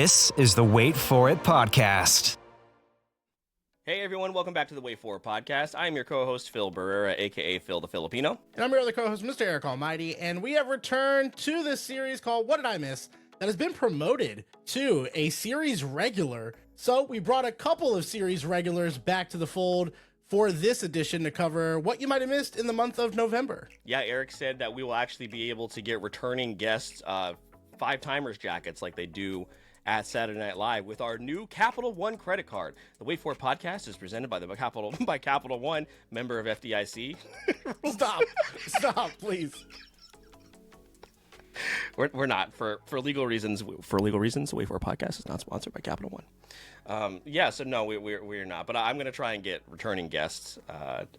This is the Wait For It podcast. Hey everyone, welcome back to the Wait For It podcast. I'm your co-host Phil Barrera, aka Phil the Filipino. And I'm your other co-host, Mr. Eric Almighty, and we have returned to this series called What Did I Miss? That has been promoted to a series regular. So we brought a couple of series regulars back to the fold for this edition to cover what you might have missed in the month of November. Yeah, Eric said that we will actually be able to get returning guests 5-timers jackets like they do at Saturday Night Live with our new Capital One credit card. The Wait For It podcast is presented by Capital One, member of FDIC. Stop, please. We're not for legal reasons. The Wait For It podcast is not sponsored by Capital One. So no, we're not. But I'm gonna try and get returning guests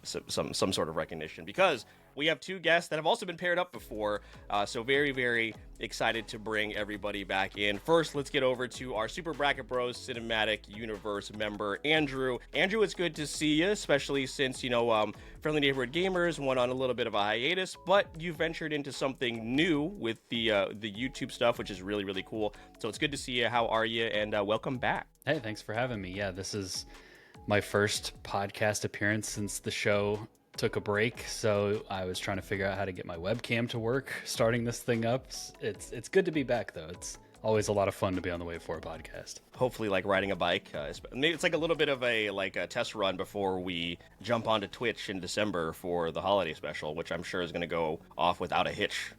some sort of recognition because we have two guests that have also been paired up before. So very, very excited to bring everybody back in. First, let's get over to our Super Bracket Bros Cinematic Universe member, Andrew. Andrew, it's good to see you, especially since, Friendly Neighborhood Gamers went on a little bit of a hiatus, but you ventured into something new with the YouTube stuff, which is really, really cool. So it's good to see you. How are you? And welcome back. Hey, thanks for having me. Yeah, this is my first podcast appearance since the show took a break, so I was trying to figure out how to get my webcam to work starting this thing up. It's good to be back, though. It's always a lot of fun to be on the Wait For It podcast. Hopefully, like riding a bike. It's like a little bit of a test run before we jump onto Twitch in December for the holiday special, which I'm sure is going to go off without a hitch.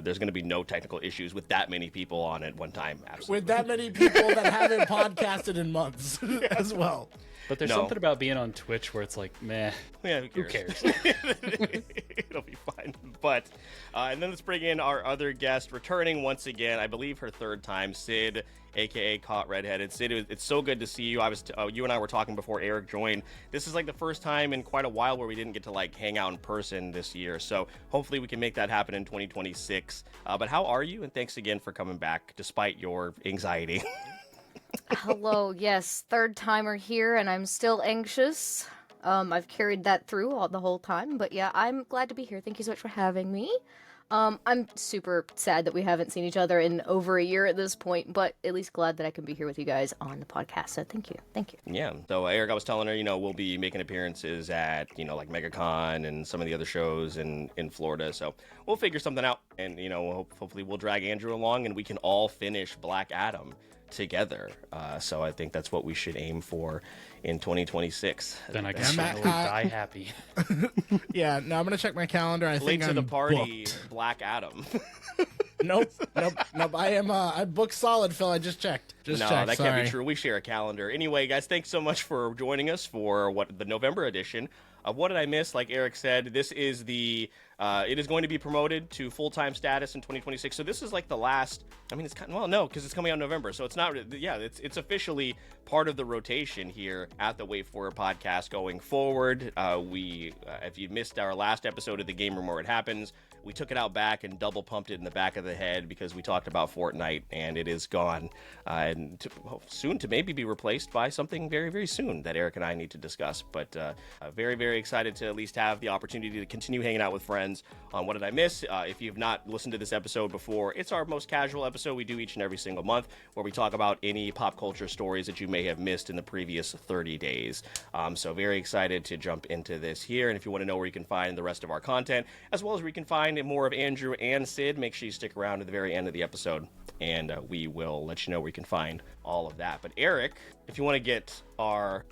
There's going to be no technical issues with that many people on at one time. Absolutely. With that many people that haven't podcasted in months as well. But there's something about being on Twitch where it's like, meh, yeah, who cares? It'll be fine. But, and then let's bring in our other guest, returning once again, I believe her third time, Sid, aka Caught Redheaded. Sid, it's so good to see you. You and I were talking before Eric joined. This is like the first time in quite a while where we didn't get to hang out in person this year. So hopefully we can make that happen in 2026. But how are you? And thanks again for coming back despite your anxiety. Hello, yes, third timer here, and I'm still anxious. I've carried that through the whole time, but yeah, I'm glad to be here. Thank you so much for having me. I'm super sad that we haven't seen each other in over a year at this point, but at least glad that I can be here with you guys on the podcast, so thank you. Yeah, so Eric, I was telling her, we'll be making appearances at, like MegaCon and some of the other shows in Florida, so we'll figure something out, and, hopefully we'll drag Andrew along, and we can all finish Black Adam together. So I think that's what we should aim for in 202026. Then I guess we'll die happy. Yeah, no, I'm gonna check my calendar. I think Late to the party, booked. Black Adam. Nope. I'm booked solid, Phil. I just checked. That can't be true. We share a calendar. Anyway, guys, thanks so much for joining us for the November edition of What Did I Miss? Like Eric said, this is it is going to be promoted to full-time status in 2026. So this is like the last, it's kind of, no, because it's coming out in November. So it's not, it's officially part of the rotation here at the Wait For It podcast going forward. If you missed our last episode of The Game Room Where It Happens, we took it out back and double pumped it in the back of the head because we talked about Fortnite and it is gone. Soon to maybe be replaced by something very, very soon that Eric and I need to discuss. But very, very excited to at least have the opportunity to continue hanging out with friends on What Did I Miss? If you've not listened to this episode before, it's our most casual episode we do each and every single month where we talk about any pop culture stories that you may have missed in the previous 30 days. So very excited to jump into this here. And if you want to know where you can find the rest of our content, as well as where you can find more of Andrew and Sid, make sure you stick around to the very end of the episode, and we will let you know where you can find all of that. But Eric, if you want to get our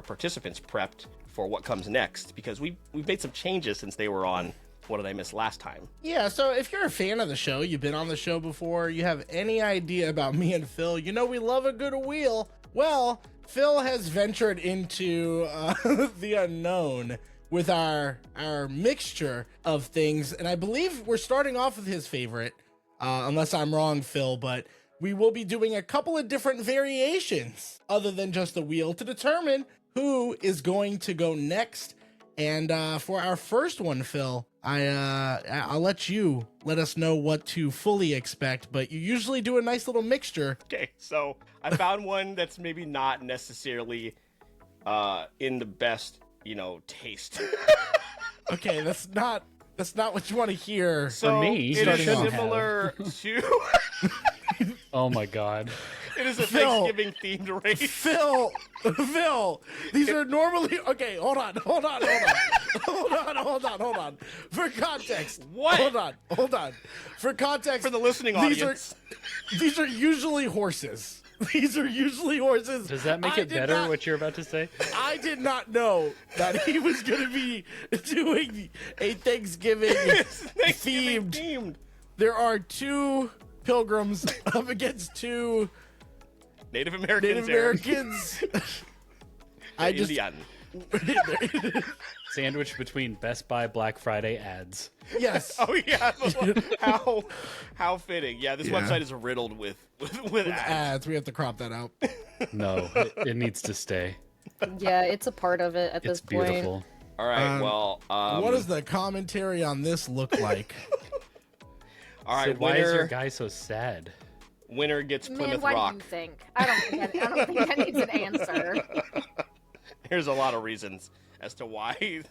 participants prepped for what comes next, because we've made some changes since they were on What Did I Miss last time. Yeah, so if you're a fan of the show, you've been on the show before, you have any idea about me and Phil, we love a good wheel. Well, Phil has ventured into the unknown with our mixture of things, and I believe we're starting off with his favorite, unless I'm wrong, Phil, but we will be doing a couple of different variations other than just the wheel to determine who is going to go next. And for our first one, Phil, I'll let you let us know what to fully expect, but you usually do a nice little mixture. Okay, so I found one that's maybe not necessarily in the best, taste. Okay, that's not what you want to hear. So for me, it is similar to... Oh my god. It is a Phil. Thanksgiving themed race. Phil, these are normally okay. Hold on. For context, What? Hold on. For context, For the listening these audience. these are usually horses. These are usually horses. Does that make I it did better not- what you're about to say? I did not know that he was going to be doing a Thanksgiving Thanksgiving themed. themed. There are 2 pilgrims up against 2 Native Americans. Native Americans. I just Indian. Sandwiched between Best Buy Black Friday ads. yes. Oh yeah, how fitting. Yeah, this website is riddled with ads. Ads. We have to crop that out. No, it needs to stay. Yeah, it's a part of it at It's this point. beautiful. All right, well, What does the commentary on this look like? all right, Sid, why is your winner, guy so sad? winner gets Man, Plymouth why Rock. do you think? I don't think that needs an answer. There's a lot of reasons as to why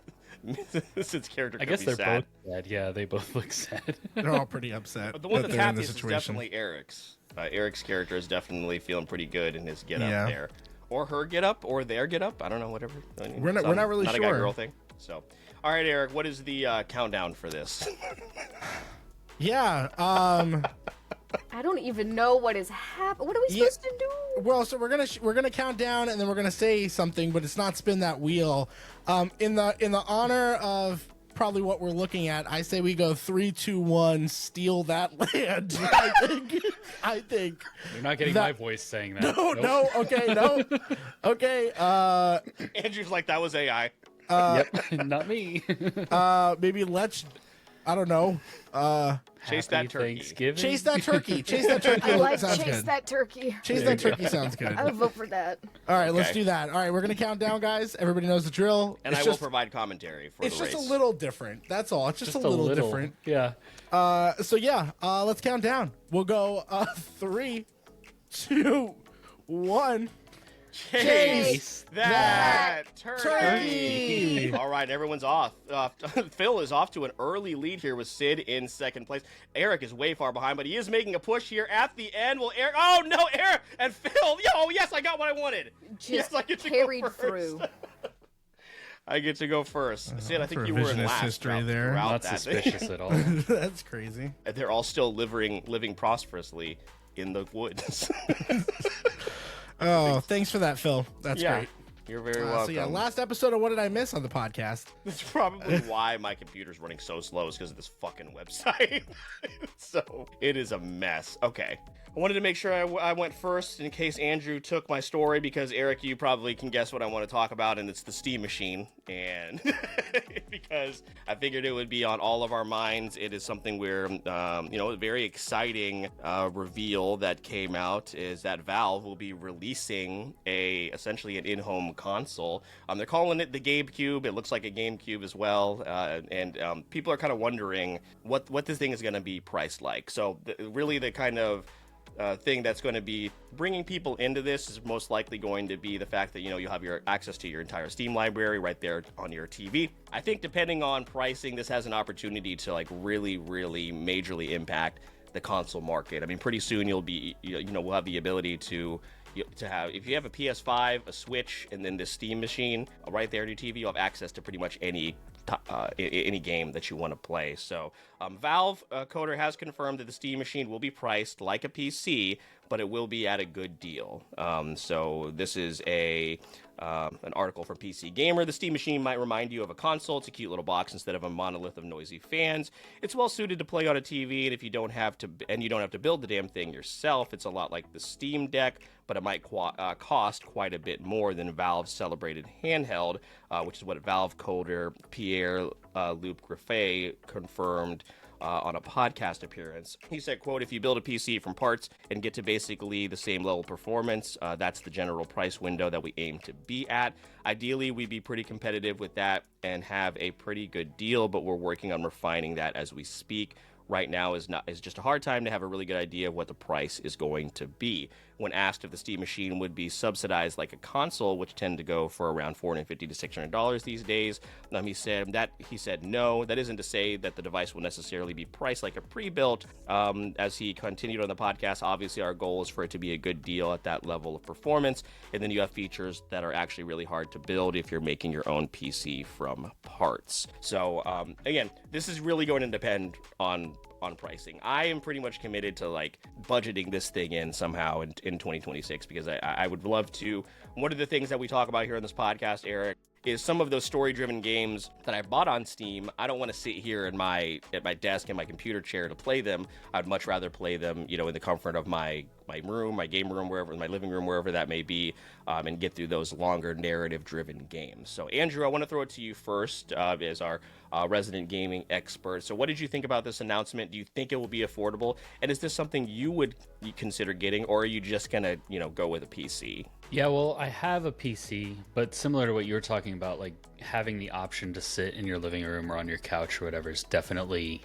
Sid's character I could guess be they're sad. both sad. Yeah, they both look sad. They're all pretty upset. But the one that that's they're in this happiest is situation. definitely Eric's. Eric's character is definitely feeling pretty good in his get up Yeah. there. Or her get up, or their get up. I don't know, whatever. I mean, We're not really not sure. a guy-girl thing. So, all right, Eric, what is the countdown for this? Yeah. I don't even know what is happening. What are we supposed to do? Well, so we're gonna count down and then we're gonna say something, but it's not spin that wheel. In the honor of probably what we're looking at, I say we go 3, 2, 1, steal that land. I think. You're not getting That- my voice saying that. No, Nope. no, okay, no, okay. Andrew's like, that was AI. Yep, not me. Maybe let's. I don't know. Chase Happy that turkey. Thanksgiving. Chase that turkey. Chase that turkey. I like sounds chase good. that turkey. Chase that turkey sounds good. I would vote for that. All right, let's Okay. do that. All right, we're gonna count down, guys. Everybody knows the drill. And It's I will just- provide commentary for It's the just race. a little different. That's all. It's just, Just a little different. Yeah. So yeah, let's count down. We'll go 3, 2, 1. Chase that turkey. turkey. All right, everyone's off. Phil is off to an early lead here with Sid in second place. Eric is way far behind, but he is making a push here at the end. Will Eric? Oh no, Eric and Phil. Oh yes, I got what I wanted. Just yes, I get to carried go first. through. I get to go first. Sid, I think for you were in revisionist last history throughout- there. throughout Not that. suspicious at all. That's crazy. They're all still living prosperously in the woods. Oh, thanks for that, Phil. That's yeah, great. you're very So welcome. yeah, last episode of What Did I Miss on the podcast? That's probably why my computer's running so slow, is because of this fucking website. So it is a mess. Okay. I wanted to make sure I went first in case Andrew took my story, because Eric, you probably can guess what I want to talk about, and it's the Steam machine. And because I figured it would be on all of our minds, it is something where, a very exciting reveal that came out is that Valve will be releasing essentially an in-home console. They're calling it the GameCube. It looks like a GameCube as well. And people are kind of wondering what this thing is going to be priced like. So really the kind of thing that's going to be bringing people into this is most likely going to be the fact that, you'll have your access to your entire Steam library right there on your TV. I think depending on pricing, this has an opportunity to really, really majorly impact the console market. I mean, pretty soon we'll have the ability to have, if you have a PS5, a Switch, and then this Steam machine right there on your TV, you'll have access to pretty much any game that you want to play. So Valve Coder has confirmed that the Steam machine will be priced like a PC, but it will be at a good deal. So this is an article from PC Gamer. The Steam machine might remind you of a console. It's a cute little box instead of a monolith of noisy fans. It's well suited to play on a TV, and if you don't have to build the damn thing yourself, it's a lot like the Steam Deck, but it might cost quite a bit more than Valve's celebrated handheld, which is what Valve coder Pierre-Luc Griffet confirmed on a podcast appearance. He said, quote, "If you build a PC from parts and get to basically the same level of performance, that's the general price window that we aim to be at. Ideally, we'd be pretty competitive with that and have a pretty good deal, but we're working on refining that as we speak. Right now is just a hard time to have a really good idea of what the price is going to be." when asked if the Steam machine would be subsidized like a console, which tend to go for around $450 to $600 these days. He said no. That isn't to say that the device will necessarily be priced like a pre-built. As he continued on the podcast, obviously our goal is for it to be a good deal at that level of performance, and then you have features that are actually really hard to build if you're making your own PC from parts. So again, this is really going to depend on pricing. I am pretty much committed to like budgeting this thing in somehow in 2026, because I would love to. One of the things that we talk about here on this podcast, Eric, is some of those story-driven games that I bought on Steam. I don't want to sit here at my desk in my computer chair to play them. I'd much rather play them, in the comfort of my room, my game room, wherever, my living room, wherever that may be, and get through those longer narrative-driven games. So, Andrew, I want to throw it to you first as our resident gaming expert. So what did you think about this announcement? Do you think it will be affordable? And is this something you would consider getting, or are you just going to, go with a PC? Yeah, well, I have a PC, but similar to what you were talking about, like having the option to sit in your living room or on your couch or whatever is definitely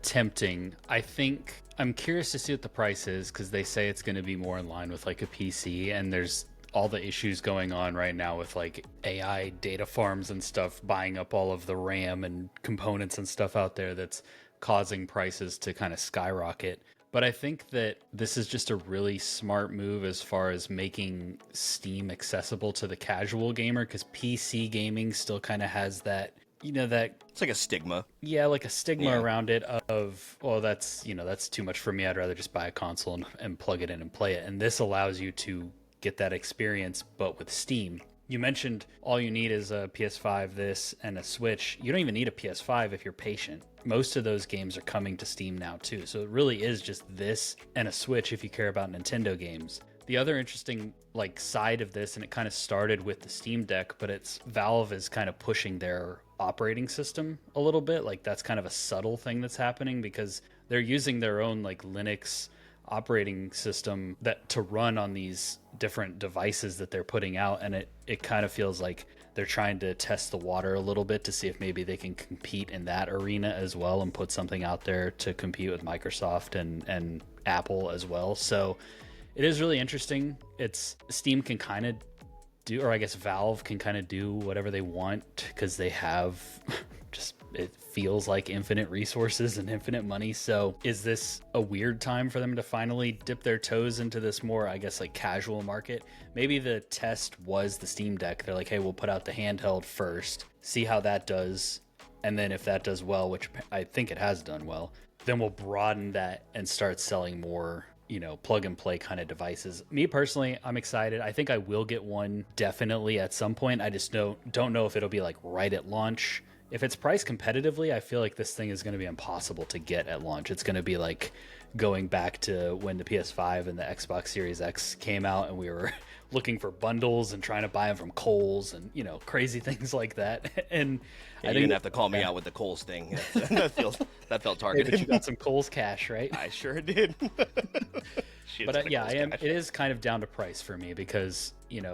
tempting. I think I'm curious to see what the price is, because they say it's going to be more in line with like a PC, and there's all the issues going on right now with like AI data farms and stuff buying up all of the RAM and components and stuff out there that's causing prices to kind of skyrocket. But I think that this is just a really smart move as far as making Steam accessible to the casual gamer, because PC gaming still kind of has that, that it's like a stigma. Yeah, like a stigma around it of, well, that's too much for me. I'd rather just buy a console and plug it in and play it. And this allows you to get that experience, but with Steam. You mentioned all you need is a PS5, this, and a Switch. You don't even need a PS5 if you're patient. Most of those games are coming to Steam now too. So it really is just this and a Switch if you care about Nintendo games. The other interesting side of this, and it kind of started with the Steam Deck, but it's Valve is kind of pushing their operating system a little bit. Like that's kind of a subtle thing that's happening, because they're using their own Linux operating system that to run on these different devices that they're putting out, and it kind of feels like they're trying to test the water a little bit to see if maybe they can compete in that arena as well and put something out there to compete with Microsoft and Apple as well. So it is really interesting. Steam can kind of do, or I guess Valve can kind of do whatever they want, because they have just, it feels like infinite resources and infinite money. So is this a weird time for them to finally dip their toes into this more, I guess, casual market? Maybe the test was the Steam Deck. They're like, hey, we'll put out the handheld first, see how that does. And then if that does well, which I think it has done well, then we'll broaden that and start selling more, plug and play kind of devices. Me personally, I'm excited. I think I will get one definitely at some point. I just don't know if it'll be right at launch. If it's priced competitively, I feel like this thing is going to be impossible to get at launch. It's going to be like going back to when the PS5 and the Xbox Series X came out, and we were looking for bundles and trying to buy them from Kohl's and, crazy things like that. And I didn't have to call me out with the Kohl's thing. that felt targeted. Hey, but you got some Kohl's cash, right? I sure did. But yeah, it is kind of down to price for me, because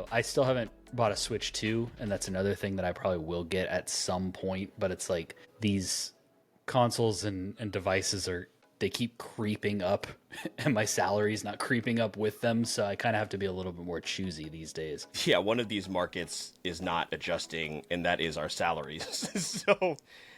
I still haven't bought a Switch 2, and that's another thing that I probably will get at some point. But it's like these consoles and devices they keep creeping up, and my salary's not creeping up with them, so I kind of have to be a little bit more choosy these days. Yeah, one of these markets is not adjusting, and that is our salaries. So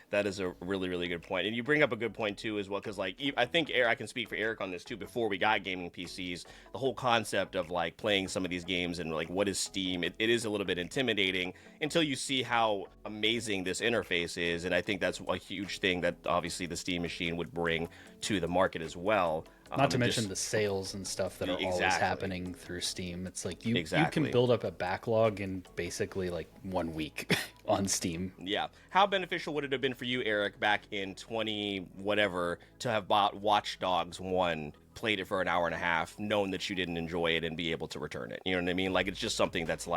that is a really, really good point. And you bring up a good point, too, as well, because, I think I can speak for Eric on this, too. Before we got gaming PCs, the whole concept of, playing some of these games and, what is Steam, it is a little bit intimidating until you see how amazing this interface is. And I think that's a huge thing that, obviously, the Steam machine would bring to the market as well. Not to mention the sales and stuff that are always happening through Steam. It's like you can build up a backlog in basically 1 week on Steam. Yeah. How beneficial would it have been for you, Eric, back in 20 whatever, to have bought Watch Dogs 1, played it for an hour and a half, known that you didn't enjoy it, and be able to return it? You know what I mean? It's just something that's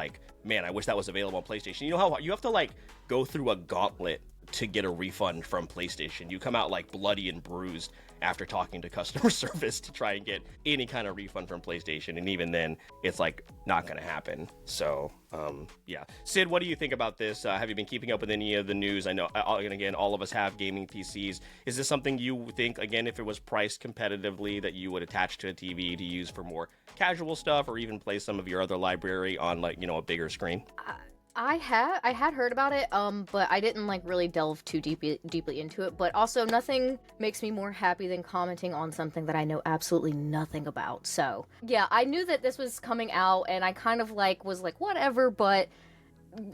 man, I wish that was available on PlayStation. You know how you have to go through a gauntlet to get a refund from PlayStation. You come out like bloody and bruised after talking to customer service to try and get any kind of refund from PlayStation, and even then it's like not going to happen. So yeah, Sid, what do you think about this? Have you been keeping up with any of the news? I know, and again, all of us have gaming PCs. Is this something you think, again, if it was priced competitively, that you would attach to a TV to use for more casual stuff, or even play some of your other library on, like, a bigger screen? I had heard about it, but I didn't like really delve too deeply into it. But also, nothing makes me more happy than commenting on something that I know absolutely nothing about. So yeah, I knew that this was coming out, and I kind of was like whatever. But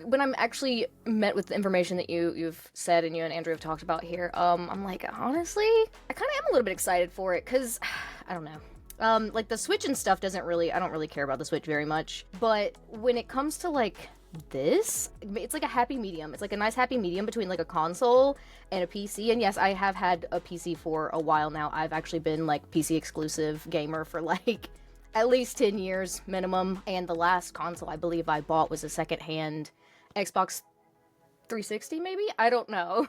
when I'm actually met with the information that you've said and you and Andrew have talked about here, I'm like, honestly, I kind of am a little bit excited for it, because I don't know, like the Switch and stuff I don't really care about the Switch very much. But when it comes to like this, it's like a happy medium. It's like a nice happy medium between like a console and a PC. And yes, I have had a PC for a while now. I've actually been like PC exclusive gamer for like at least 10 years minimum. And the last console I believe I bought was a secondhand Xbox 360 maybe? I don't know.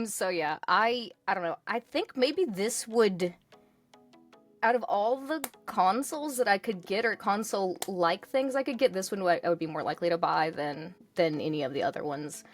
So yeah, I don't know. I think maybe this would, out of all the consoles that I could get, or console-like things I could get, this one I would be more likely to buy than any of the other ones.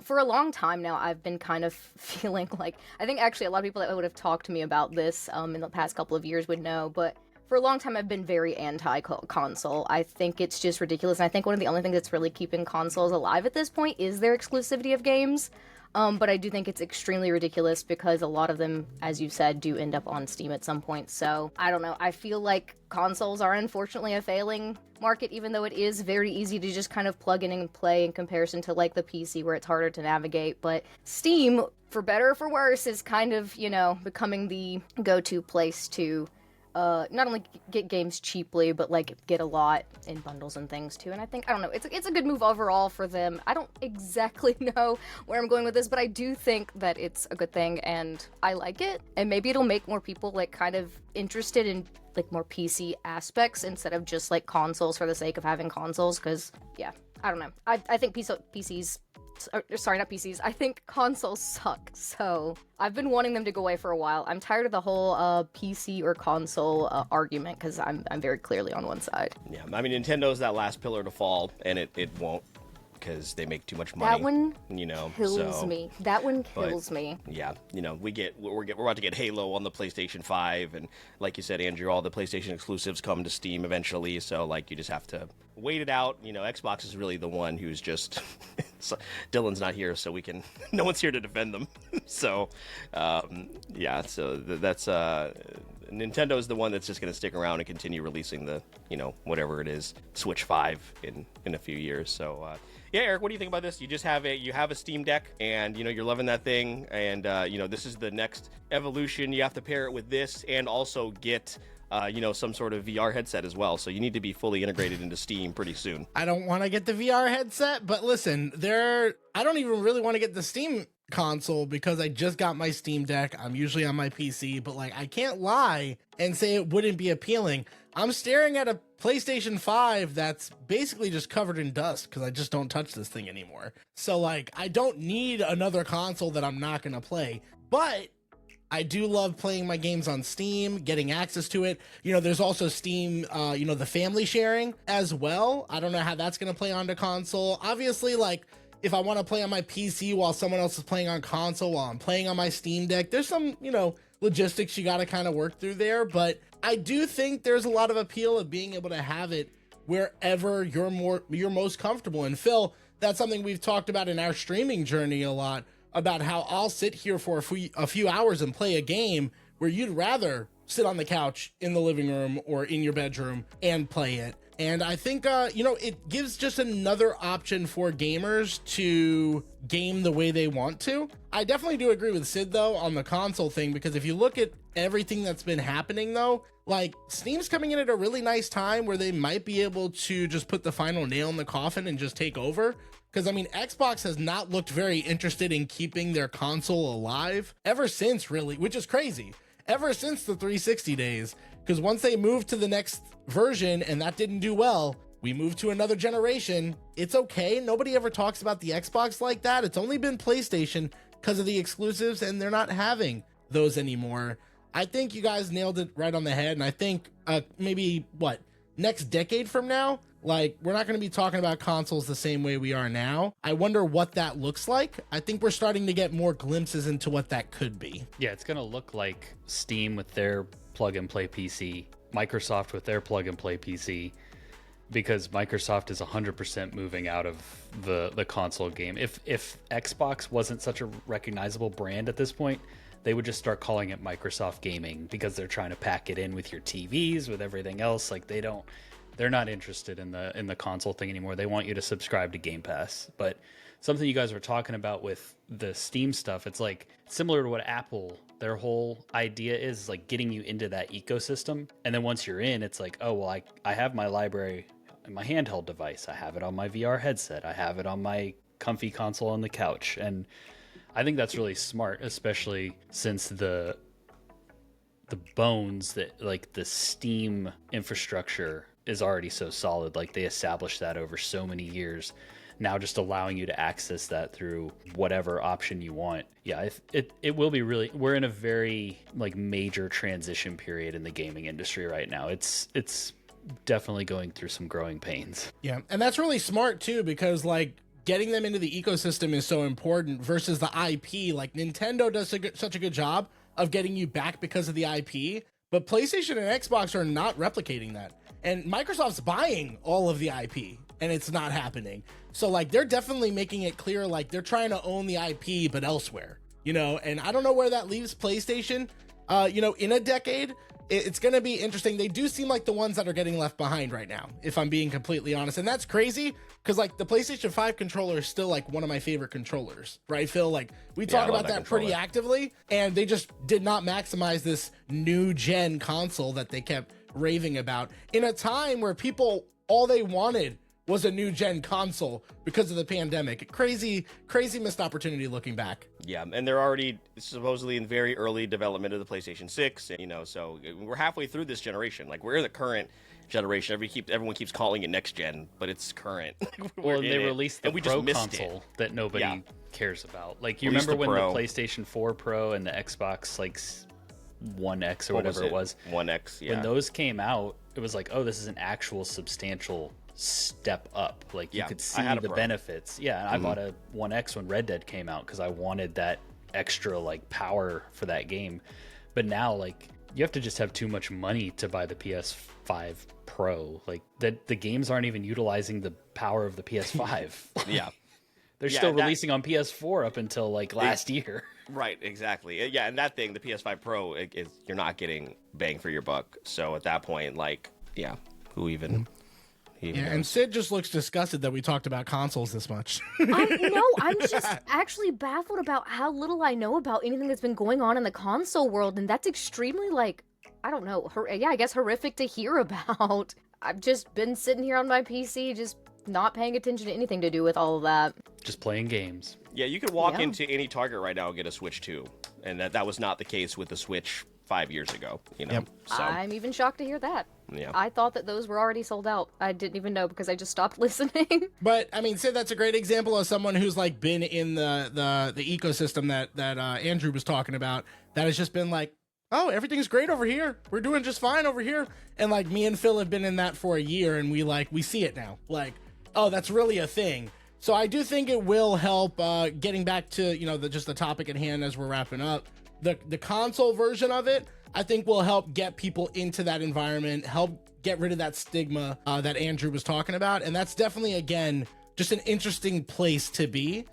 For a long time now, I've been kind of feeling like, I think actually a lot of people that would have talked to me about this in the past couple of years would know, but for a long time I've been very anti-console. I think it's just ridiculous, and I think one of the only things that's really keeping consoles alive at this point is their exclusivity of games. But I do think it's extremely ridiculous because a lot of them, as you said, do end up on Steam at some point. So, I don't know. I feel like consoles are unfortunately a failing market, even though it is very easy to just kind of plug in and play in comparison to like the PC where it's harder to navigate. But Steam, for better or for worse, is kind of, becoming the go-to place to not only get games cheaply, but like get a lot in bundles and things too. And I don't know, it's a good move overall for them. I don't exactly know where I'm going with this, but I do think that it's a good thing and I like it. And maybe it'll make more people like kind of interested in like more PC aspects instead of just like consoles for the sake of having consoles. Cause yeah, I don't know. I think PCs, sorry, not PCs. I think consoles suck, so I've been wanting them to go away for a while. I'm tired of the whole PC or console argument, because I'm very clearly on one side. Yeah, I mean, Nintendo's that last pillar to fall, and it won't, because they make too much money. That one kills me. That one kills me. Yeah, we're about to get Halo on the PlayStation 5, and like you said, Andrew, all the PlayStation exclusives come to Steam eventually, so like you just have to wait it out. Xbox is really the one who's just Dylan's not here, so no one's here to defend them. So yeah, so that's Nintendo's the one that's just going to stick around and continue releasing the whatever it is, Switch 5 in a few years. So yeah, Eric, what do you think about this? You just have a Steam Deck, and you're loving that thing, and this is the next evolution. You have to pair it with this and also get some sort of VR headset as well. So you need to be fully integrated into Steam pretty soon. I don't want to get the VR headset, but listen, I don't even really want to get the Steam console because I just got my Steam Deck. I'm usually on my PC, but like I can't lie and say it wouldn't be appealing. I'm staring at a PlayStation 5 that's basically just covered in dust because I just don't touch this thing anymore. So like I don't need another console that I'm not going to play, but I do love playing my games on Steam, getting access to it. There's also Steam, the family sharing as well. I don't know how that's going to play onto console. Obviously, like, if I want to play on my PC while someone else is playing on console while I'm playing on my Steam Deck, there's some, logistics you got to kind of work through there. But I do think there's a lot of appeal of being able to have it wherever you're most comfortable. And Phil, that's something we've talked about in our streaming journey a lot, about how I'll sit here for a few hours and play a game where you'd rather sit on the couch in the living room or in your bedroom and play it. And I think, it gives just another option for gamers to game the way they want to. I definitely do agree with Sid, though, on the console thing, because if you look at everything that's been happening, though, like Steam's coming in at a really nice time where they might be able to just put the final nail in the coffin and just take over. Because, I mean, Xbox has not looked very interested in keeping their console alive ever since, really, which is crazy. Ever since the 360 days. Because once they moved to the next version and that didn't do well, we moved to another generation. It's okay. Nobody ever talks about the Xbox like that. It's only been PlayStation because of the exclusives, and they're not having those anymore. I think you guys nailed it right on the head, and I think maybe next decade from now, like, we're not going to be talking about consoles the same way we are now. I wonder what that looks like. I think we're starting to get more glimpses into what that could be. Yeah, it's going to look like Steam with their plug-and-play PC, Microsoft with their plug-and-play PC, because Microsoft is 100% moving out of the console game. If Xbox wasn't such a recognizable brand at this point, they would just start calling it Microsoft Gaming, because they're trying to pack it in with your TVs, with everything else. Like, they're not interested in the console thing anymore. They want you to subscribe to Game Pass. But something you guys were talking about with the Steam stuff, it's like similar to what Apple, their whole idea is like getting you into that ecosystem. And then once you're in, it's like, oh, well, I have my library in my handheld device. I have it on my VR headset. I have it on my comfy console on the couch. And I think that's really smart, especially since the bones that, like, the Steam infrastructure is already so solid. Like, they established that over so many years. Now just allowing you to access that through whatever option you want. Yeah, it will be really, we're in a very, like, major transition period in the gaming industry right now. It's definitely going through some growing pains. Yeah, and that's really smart too, because, like, getting them into the ecosystem is so important versus the IP. Like, Nintendo does such a good job of getting you back because of the IP, but PlayStation and Xbox are not replicating that. And Microsoft's buying all of the IP, and it's not happening. So, like, they're definitely making it clear, like, they're trying to own the IP, but elsewhere, you know? And I don't know where that leaves PlayStation, in a decade. It's going to be interesting. They do seem like the ones that are getting left behind right now, if I'm being completely honest. And that's crazy, because, like, the PlayStation 5 controller is still, like, one of my favorite controllers, right, Phil? Like, we talk about that pretty actively, and they just did not maximize this new gen console that they kept raving about in a time where people, all they wanted was a new gen console because of the pandemic. Crazy missed opportunity looking back. Yeah, and they're already supposedly in very early development of the PlayStation 6, so we're halfway through this generation. Like, we're the current generation. Everyone keeps calling it next gen, but it's current. Well, and they released the Pro console that nobody cares about. Like, you remember when the PlayStation 4 Pro and the Xbox, like, One X or whatever it was. One X, yeah. When those came out, it was like, oh, this is an actual substantial step up. Like, you could see the benefits. Yeah, and I bought a One X when Red Dead came out because I wanted that extra, like, power for that game. But now, like, you have to just have too much money to buy the PS5 Pro. Like, the games aren't even utilizing the power of the PS5. Yeah. They're still releasing on PS4 up until, like, last year. Right, exactly. Yeah, and that thing, the PS5 Pro, you're not getting bang for your buck. So at that point, like, who even... And Sid just looks disgusted that we talked about consoles this much. I'm just actually baffled about how little I know about anything that's been going on in the console world, and that's extremely, like, I don't know, I guess horrific to hear about. I've just been sitting here on my PC, just not paying attention to anything to do with all of that. Just playing games. Yeah, you could walk into any Target right now and get a Switch 2, and that was not the case with the Switch 5 years ago, Yep. So, I'm even shocked to hear that. Yeah. I thought that those were already sold out. I didn't even know because I just stopped listening. But I mean, Sid, that's a great example of someone who's, like, been in the ecosystem that Andrew was talking about, that has just been like, oh, everything's great over here. We're doing just fine over here. And, like, me and Phil have been in that for a year, and we see it now. Like, oh, that's really a thing. So I do think it will help, getting back to, just the topic at hand as we're wrapping up. The console version of it, I think, will help get people into that environment, help get rid of that stigma that Andrew was talking about. And that's definitely, again, just an interesting place to be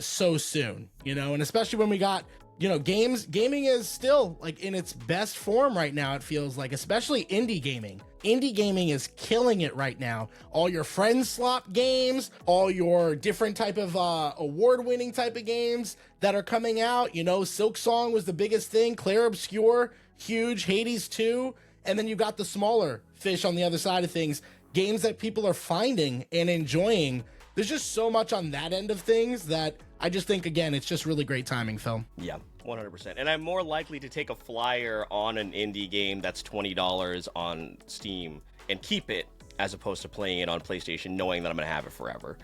so soon, and especially when we got, gaming is still, like, in its best form right now, it feels like, especially indie gaming. Indie gaming is killing it right now. All your friend slot games, all your different type of award-winning type of games that are coming out. Silk Song was the biggest thing. Claire Obscure, huge. Hades 2. And then you got the smaller fish on the other side of things. Games that people are finding and enjoying. There's just so much on that end of things that I just think, again, it's just really great timing, Phil. Yeah, 100%. And I'm more likely to take a flyer on an indie game that's $20 on Steam and keep it, as opposed to playing it on PlayStation knowing that I'm going to have it forever.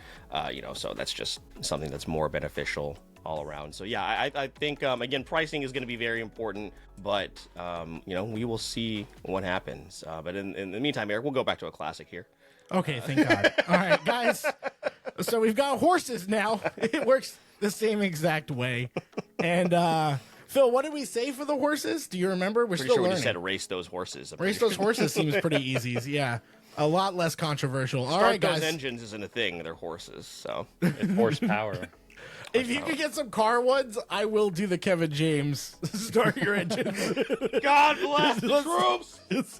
So that's just something that's more beneficial all around. So yeah, I think again, pricing is going to be very important, but we will see what happens. But in the meantime, Eric, we'll go back to a classic here. Okay, thank God. All right, guys. So we've got horses now. It works the same exact way. And Phil, what did we say for the horses? Do you remember? We're Pretty still sure we learning. just said race those horses. Race those horses seems pretty easy. Yeah, a lot less controversial. All Start right, guys. those engines isn't a thing. They're horses. So Horsepower. If you could get some car ones, I will do the Kevin James start your engines. God bless the troops.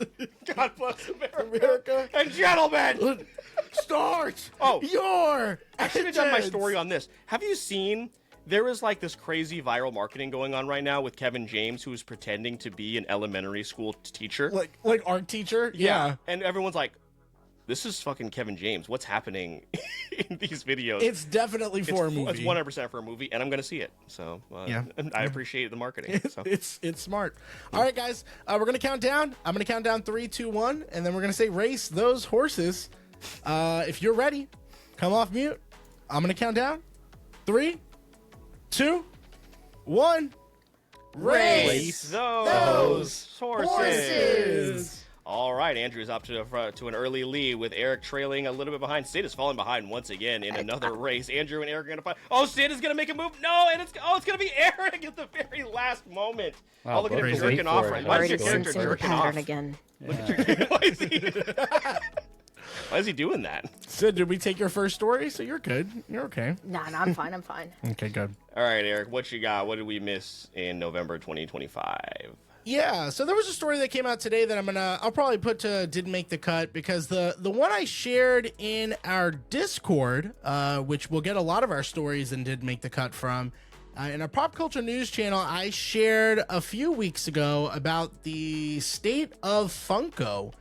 God bless America. And gentlemen, Start Oh. your I should have done my engines. story on this. Have you seen? There is like this crazy viral marketing going on right now with Kevin James, who is pretending to be an elementary school teacher. Like art teacher. Yeah. And everyone's like, this is fucking Kevin James. What's happening in these videos? It's definitely for a movie. It's 100% for a movie, and I'm going to see it. So Yeah. I appreciate the marketing. So. It's smart. All right, guys. We're gonna count down. I'm gonna count down 3, 2, 1, and then we're gonna say race those horses. If you're ready, come off mute. I'm gonna count down. 3, 2, 1. Race those horses. horses. All right, Andrew's up to an early lead with Eric trailing a little bit behind. Sid is falling behind once again in another race. Andrew and Eric are going to fight. Oh, Sid is going to make a move. No, and it's going to be Eric at the very last moment. Wow, Oh, look at him both jerking wait off. for it. Why is Already your character sensing the jerking pattern off? again. Look at your why is he? Why is he doing that? Sid, did we take your first story? So you're good. You're okay. Nah, I'm fine. I'm fine. Okay, good. All right, Eric, what you got? What did we miss in November 2025? Yeah, so there was a story that came out today that I'll probably put to didn't make the cut because the one I shared in our Discord, which will get a lot of our stories and did make the cut from, in our pop culture news channel, I shared a few weeks ago about the state of Funko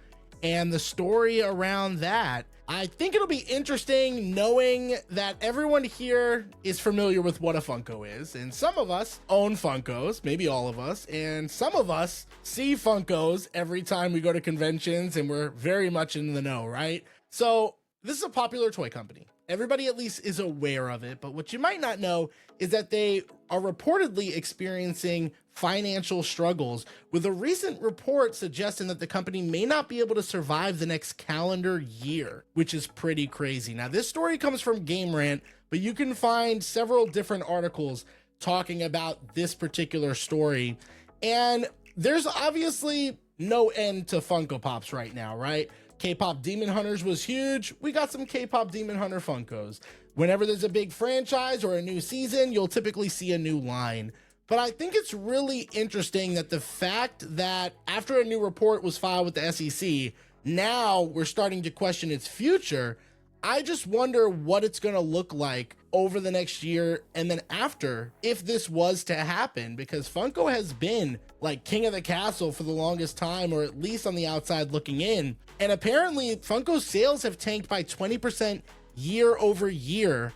and the story around that. I think it'll be interesting knowing that everyone here is familiar with what a Funko is, and some of us own Funkos, maybe all of us, and some of us see Funkos every time we go to conventions, and we're very much in the know, right? So this is a popular toy company. Everybody at least is aware of it, but what you might not know is that they are reportedly experiencing financial struggles, with a recent report suggesting that the company may not be able to survive the next calendar year, which is pretty crazy. Now, this story comes from Game Rant, but you can find several different articles talking about this particular story. And there's obviously no end to Funko Pops right now, right? K-pop Demon Hunters was huge. We got some K-pop Demon Hunter Funkos. Whenever there's a big franchise or a new season, you'll typically see a new line. But I think it's really interesting that the fact that after a new report was filed with the SEC, now we're starting to question its future. I just wonder what it's going to look like over the next year and then after, if this was to happen, because Funko has been like king of the castle for the longest time, or at least on the outside looking in. And apparently Funko's sales have tanked by 20% year over year,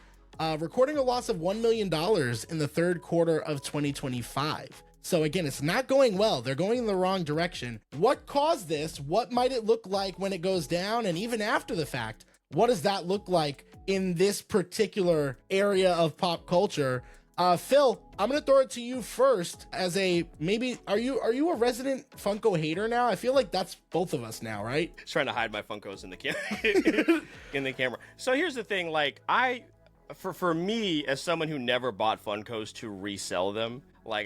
recording a loss of $1 million in the third quarter of 2025. So again, it's not going well. They're going in the wrong direction. What caused this? What might it look like when it goes down? And even after the fact, what does that look like in this particular area of pop culture? Phil, I'm gonna throw it to you first. As a maybe, are you a resident Funko hater now? I feel like that's both of us now, right? Just trying to hide my Funkos in the camera. So here's the thing, like for me, as someone who never bought Funkos to resell them, like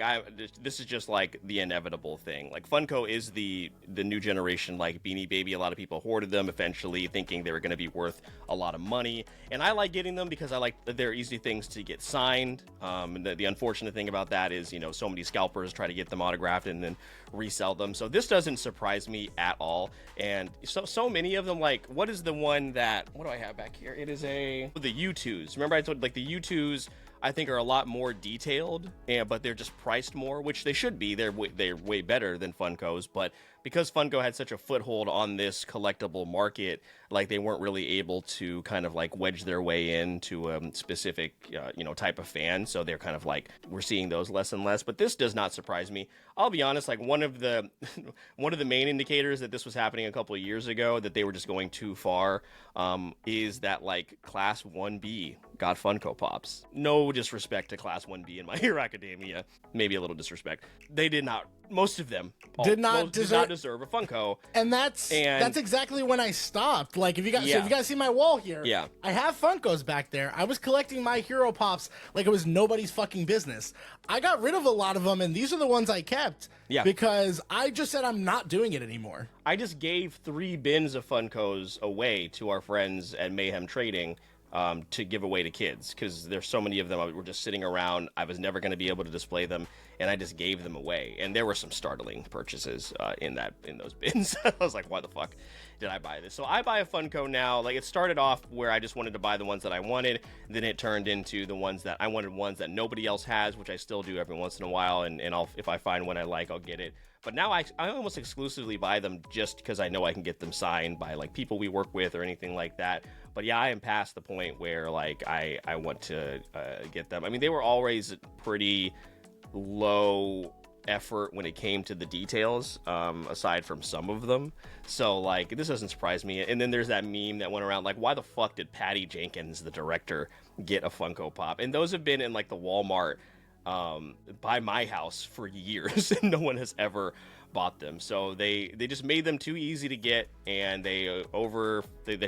this is just like the inevitable thing. Like Funko is the new generation, like Beanie Baby. A lot of people hoarded them eventually, thinking they were going to be worth a lot of money. And I like getting them because I like that they're easy things to get signed. And the unfortunate thing about that is, so many scalpers try to get them autographed and then resell them. So this doesn't surprise me at all. And so many of them, like, what is the one that, what do I have back here? It is the U2s. Remember I told, like, the U2s, I think, are a lot more detailed, but they're just priced more, which they should be. They're way better than Funkos, but because Funko had such a foothold on this collectible market, like they weren't really able to kind of like wedge their way into a specific, type of fan. So they're kind of like, we're seeing those less and less. But this does not surprise me. I'll be honest, like one of the main indicators that this was happening a couple of years ago, that they were just going too far, is that like Class 1B got Funko Pops. No disrespect to Class 1B in My Hero Academia, maybe a little disrespect. They did not. Most of them did not deserve a Funko, and that's exactly when I stopped. Like, if you guys see my wall here, yeah, I have Funkos back there. I was collecting My Hero Pops like it was nobody's fucking business. I got rid of a lot of them, and these are the ones I kept. Yeah, because I just said I'm not doing it anymore. I just gave 3 bins of Funkos away to our friends at Mayhem Trading. To give away to kids, because there's so many of them were just sitting around. I was never going to be able to display them, and I just gave them away. And there were some startling purchases in those bins. I was like, why the fuck did I buy this? So I buy a Funko now. Like, it started off where I just wanted to buy the ones that I wanted, then it turned into the ones that I wanted, ones that nobody else has, which I still do every once in a while, and if I find one I like, I'll get it. But now I almost exclusively buy them just because I know I can get them signed by like people we work with or anything like that. But yeah, I am past the point where like I want to get them. I mean, they were always pretty low effort when it came to the details, aside from some of them. So like, this doesn't surprise me. And then there's that meme that went around like, why the fuck did Patty Jenkins, the director, get a Funko Pop? And those have been in like the Walmart by my house for years, and no one has ever bought them. So they just made them too easy to get, and they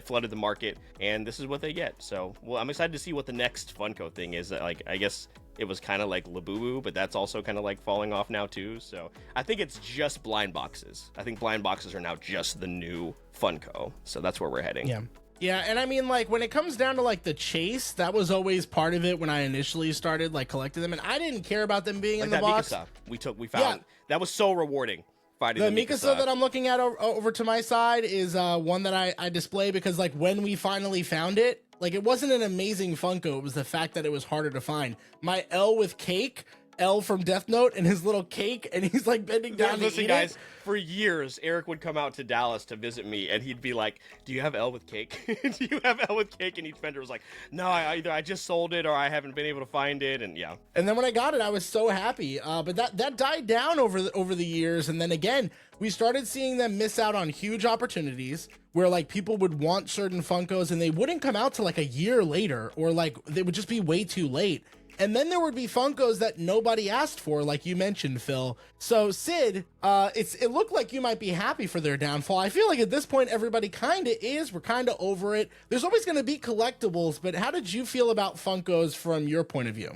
flooded the market, and this is what they get. So, well, I'm excited to see what the next Funko thing is. Like, I guess it was kind of like Labubu, but that's also kind of like falling off now too. So I think it's just blind boxes. I think blind boxes are now just the new Funko. So that's where we're heading. Yeah. Yeah, and I mean, like, when it comes down to, like, the chase, that was always part of it when I initially started, like, collecting them, and I didn't care about them being like in the box. Mikasa we found. Yeah. That was so rewarding. The Mikasa that I'm looking at over to my side is one that I display because, like, when we finally found it, like, it wasn't an amazing Funko. It was the fact that it was harder to find. My L with cake, L from Death Note, and his little cake, and he's, like, bending down to eat guys, it. For years, Eric would come out to Dallas to visit me, and he'd be like, do you have L with cake? Do you have L with cake? And each vendor was like, no, either I just sold it or I haven't been able to find it, and yeah. And then when I got it, I was so happy. But that died down over the years, and then again, we started seeing them miss out on huge opportunities where, like, people would want certain Funkos, and they wouldn't come out till, like, a year later, or, like, they would just be way too late. And then there would be Funkos that nobody asked for, like you mentioned, Phil. So, Sid, it looked like you might be happy for their downfall. I feel like at this point, everybody kind of is. We're kind of over it. There's always going to be collectibles, but how did you feel about Funkos from your point of view?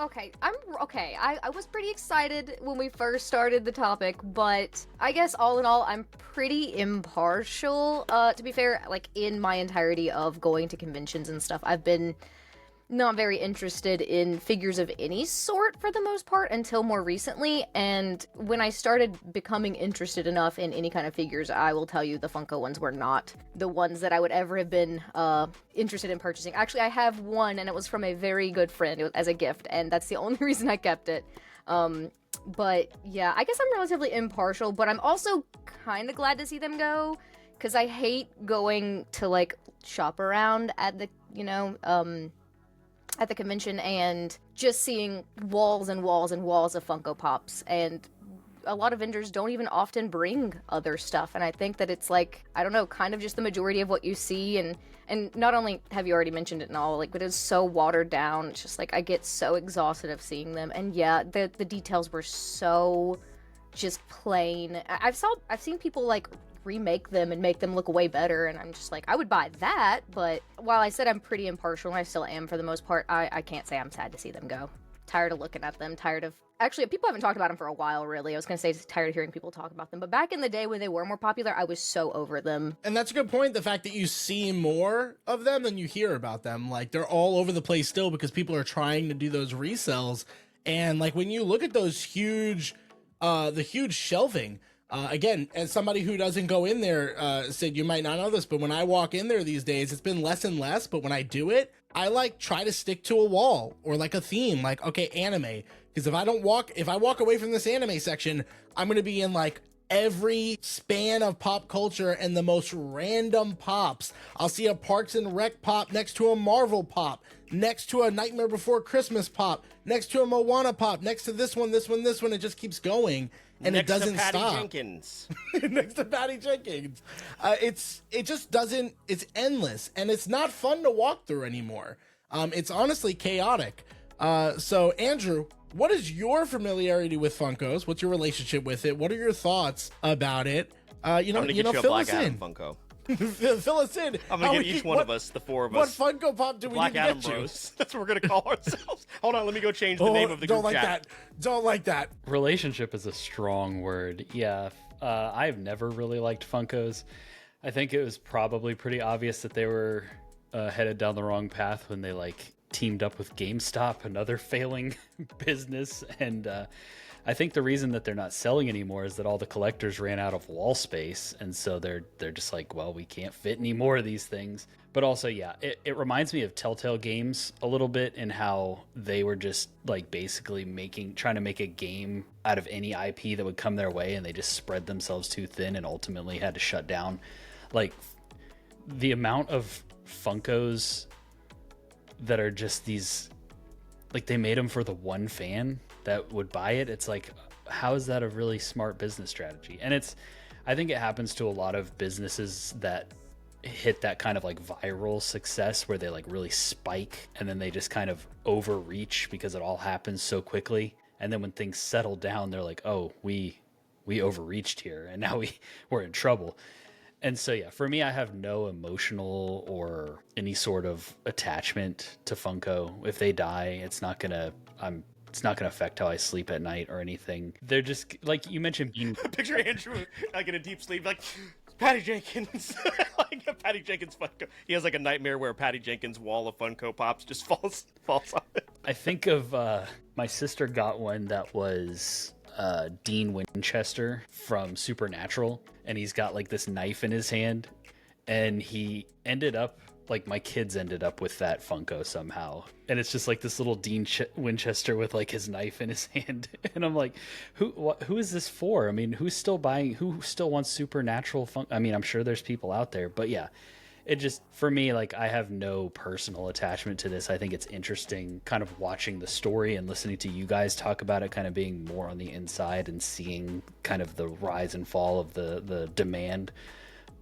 Okay. I was pretty excited when we first started the topic, but I guess all in all, I'm pretty impartial. To be fair, like, in my entirety of going to conventions and stuff, I've been not very interested in figures of any sort for the most part until more recently, and when I started becoming interested enough in any kind of figures, I will tell you the Funko ones were not the ones that I would ever have been interested in purchasing. Actually, I have one, and it was from a very good friend. It was as a gift, and that's the only reason I kept it. But yeah, I guess I'm relatively impartial, but I'm also kind of glad to see them go, because I hate going to, like, shop around at the, at the convention and just seeing walls and walls and walls of Funko Pops, and a lot of vendors don't even often bring other stuff, and I think that it's like, I don't know, kind of just the majority of what you see, and not only have you already mentioned it and all, like, but it's so watered down. It's just like, I get so exhausted of seeing them, and yeah, the details were so just plain. I've seen people, like, remake them and make them look way better, and I'm just like, I would buy that. But while I said I'm pretty impartial, and I still am for the most part, I can't say I'm sad to see them go. Tired of looking at them, actually, people haven't talked about them for a while, really. I was gonna say tired of hearing people talk about them, but back in the day when they were more popular, I was so over them. And that's a good point, the fact that you see more of them than you hear about them. Like, they're all over the place still because people are trying to do those resells, and like, when you look at those huge shelving, again, as somebody who doesn't go in there, Sid, you might not know this, but when I walk in there these days, it's been less and less, but when I do it, I like try to stick to a wall or like a theme, like, okay, anime. Because if I walk away from this anime section, I'm going to be in like every span of pop culture and the most random pops. I'll see a Parks and Rec pop next to a Marvel pop, next to a Nightmare Before Christmas pop, next to a Moana pop, next to this one. It just keeps going, and Next it doesn't to Patty stop. Jenkins. Next to Patty Jenkins. It just doesn't, it's endless, and it's not fun to walk through anymore. It's honestly chaotic. So Andrew, what is your familiarity with Funkos? What's your relationship with it? What are your thoughts about it? I'm gonna get you a fill Black us Adam in. Funko. Fill us in. I'm gonna get each one of us, the four of us. What Funko Pop do we Black need to Adam get you? Bros. That's what we're gonna call ourselves. Hold on, let me go change the name of the group Don't like chat. that. Don't like that. Relationship is a strong word. Yeah, I've never really liked Funkos. I think it was probably pretty obvious that they were headed down the wrong path when they teamed up with GameStop, another failing business. And I think the reason that they're not selling anymore is that all the collectors ran out of wall space, and so they're just like, well, we can't fit any more of these things. But also, yeah, it reminds me of Telltale Games a little bit, in how they were just basically trying to make a game out of any IP that would come their way, and they just spread themselves too thin and ultimately had to shut down. The amount of Funkos that are just these, they made them for the one fan that would buy it. It's how is that a really smart business strategy? And I think it happens to a lot of businesses that hit that kind of viral success where they really spike, and then they just kind of overreach because it all happens so quickly. And then when things settle down, they're like, oh, we overreached here, and now we're in trouble. And so, yeah, for me, I have no emotional or any sort of attachment to Funko. If they die, it's not gonna affect how I sleep at night or anything. They're just, like you mentioned, being... Picture Andrew in a deep sleep, Patty Jenkins. Patty Jenkins Funko. He has a nightmare where Patty Jenkins' wall of Funko Pops just falls on it. I think of my sister got one that was Dean Winchester from Supernatural, and he's got this knife in his hand, and he ended up my kids ended up with that Funko somehow, and it's just this little Dean Winchester with his knife in his hand, and I'm like, who is this for? I mean, who's still wants Supernatural Funko? I mean, I'm sure there's people out there, but yeah, it just, for me, I have no personal attachment to this. I think it's interesting kind of watching the story and listening to you guys talk about it, kind of being more on the inside and seeing kind of the rise and fall of the demand.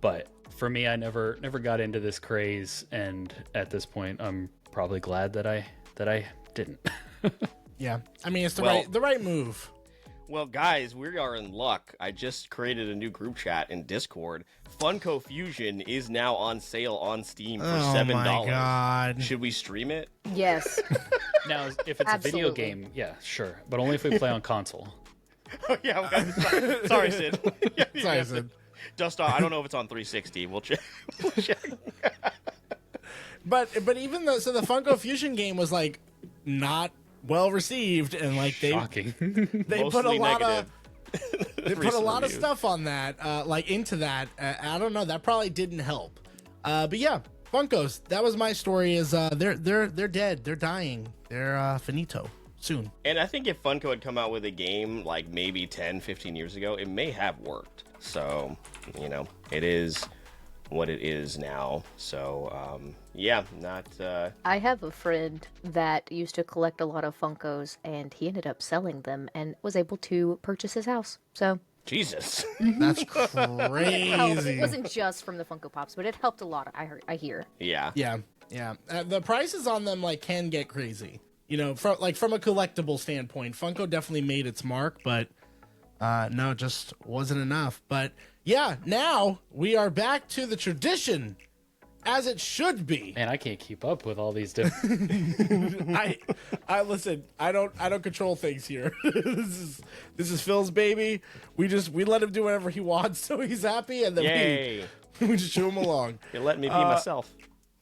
But for me, I never got into this craze, and at this point, I'm probably glad that I didn't. Yeah, I mean, it's the right move. Well, guys, we are in luck. I just created a new group chat in Discord. Funko Fusion is now on sale on Steam for $7. Oh my God. Should we stream it? Yes. Now, if it's a video Absolutely. game, yeah, sure, but only if we play on console. Oh yeah. Sorry, Sid. Sorry, Sid. Dust off. I don't know if it's on 360. We'll check. But even though, so the Funko Fusion game was not well received, and Shocking. they put a Mostly lot negative. of they put a lot of stuff on that, into that. I don't know. That probably didn't help. But yeah, Funkos. That was my story. Is they're dead. They're dying. They're finito soon. And I think if Funko had come out with a game maybe 10, 15 years ago, it may have worked. So, it is what it is now. So, yeah, not... I have a friend that used to collect a lot of Funkos, and he ended up selling them and was able to purchase his house. So Jesus. That's it helped. crazy. It wasn't just from the Funko Pops, but it helped a lot. I hear. Yeah. Yeah. The prices on them can get crazy. From a collectible standpoint, Funko definitely made its mark, but no, it just wasn't enough. But yeah, now we are back to the tradition as it should be. Man, I can't keep up with all these different... I listen. I don't control things here. this is Phil's baby. We let him do whatever he wants, so he's happy, and then Yay. we just chew him along. You're letting me be myself.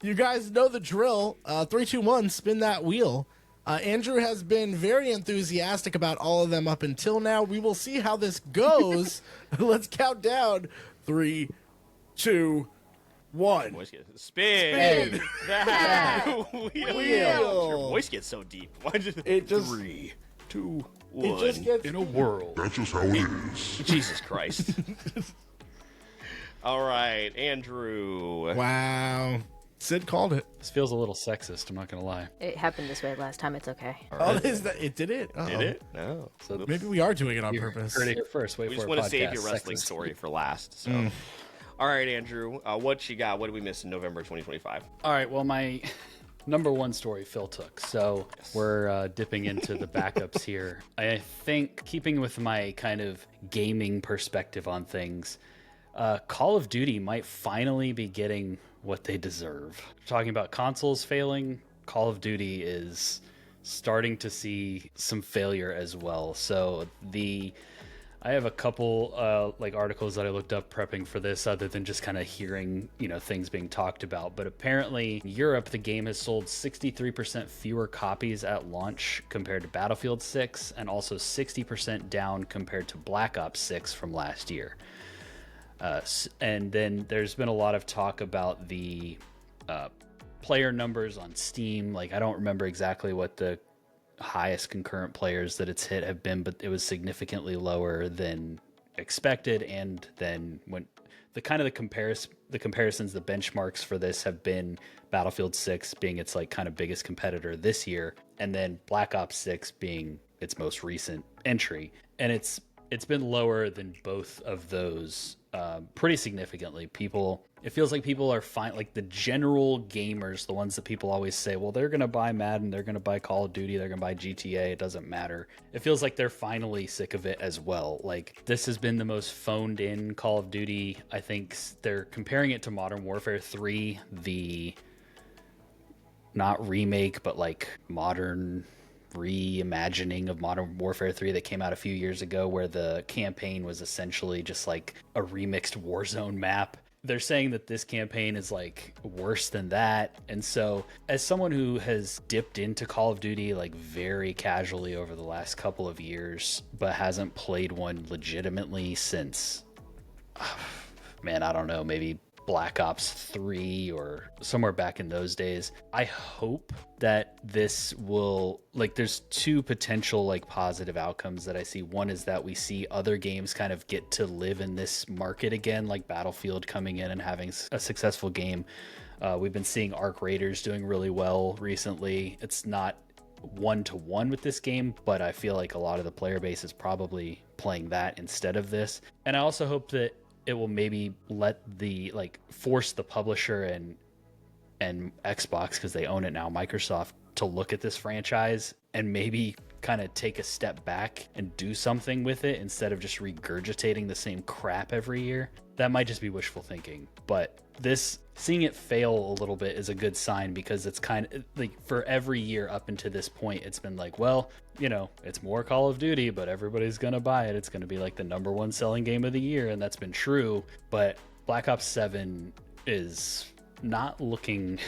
You guys know the drill. 3, 2, 1, spin that wheel. Andrew has been very enthusiastic about all of them up until now. We will see how this goes. Let's count down. 3, 2, 1. Spin that that wheel. wheel. Your voice gets so deep. Why did It just 3, 2, It 1. just gets In a world. That's just how it is. Jesus Christ. All right, Andrew. wow. Sid called it. This feels a little sexist, I'm not going to lie. It happened this way last time. It's okay. Oh, is that it? Did it? Uh-oh. Did it? No. So Maybe we are doing it on you purpose. heard it here first. Wait We for just it, want to save podcast, your wrestling sexist. story for last. So, all right, Andrew, what you got? What did we miss in November 2025? All right, well, my number one story Phil took. So we're dipping into the backups here. I think, keeping with my kind of gaming perspective on things, Call of Duty might finally be getting what they deserve. Talking about consoles failing, Call of Duty is starting to see some failure as well. So I have a couple like articles that I looked up prepping for this, other than just kind of hearing, things being talked about. But apparently in Europe, the game has sold 63% fewer copies at launch compared to Battlefield 6, and also 60% down compared to Black Ops 6 from last year. And then there's been a lot of talk about the player numbers on Steam. Like, I don't remember exactly what the highest concurrent players that it's hit have been, but it was significantly lower than expected. And then when the comparisons, the benchmarks for this have been Battlefield 6 being its like kind of biggest competitor this year, and then Black Ops 6 being its most recent entry. And it's been lower than both of those pretty significantly. It feels like people are fine, like the general gamers, the ones that people always say, well, they're going to buy Madden, they're going to buy Call of Duty, they're going to buy GTA, it doesn't matter. It feels like they're finally sick of it as well. Like, this has been the most phoned in Call of Duty. I think they're comparing it to Modern Warfare 3, the not remake, but like modern reimagining of Modern Warfare 3 that came out a few years ago, where the campaign was essentially just like a remixed Warzone map. They're saying that this campaign is like worse than that. And so, as someone who has dipped into Call of Duty like very casually over the last couple of years, but hasn't played one legitimately since, man, I don't know, maybe Black Ops 3 or somewhere back in those days, I hope that this will, like, there's two potential like positive outcomes that I see. One is that we see other games kind of get to live in this market again, like Battlefield coming in and having a successful game. We've been seeing Arc Raiders doing really well recently. It's not one-to-one with this game, but I feel like a lot of the player base is probably playing that instead of this. And I also hope that it will maybe force the publisher and Xbox, because they own it now, Microsoft, to look at this franchise and maybe kind of take a step back and do something with it instead of just regurgitating the same crap every year. That might just be wishful thinking, but seeing it fail a little bit is a good sign, because it's kind of like, for every year up until this point, it's been like, well, it's more Call of Duty, but everybody's going to buy it. It's going to be like the number one selling game of the year. And that's been true. But Black Ops 7 is not looking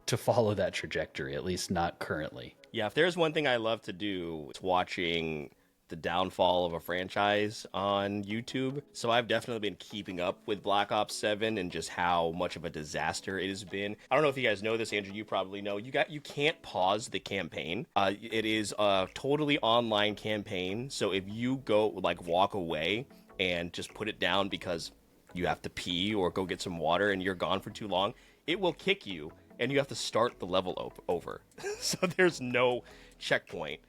to follow that trajectory, at least not currently. Yeah, if there's one thing I love to do, it's watching the downfall of a franchise on YouTube. So I've definitely been keeping up with Black Ops 7 and just how much of a disaster it has been. I don't know if you guys know this, Andrew, you probably know. You can't pause the campaign. It is a totally online campaign. So if you go walk away and just put it down because you have to pee or go get some water and you're gone for too long, it will kick you and you have to start the level over. So there's no checkpoint.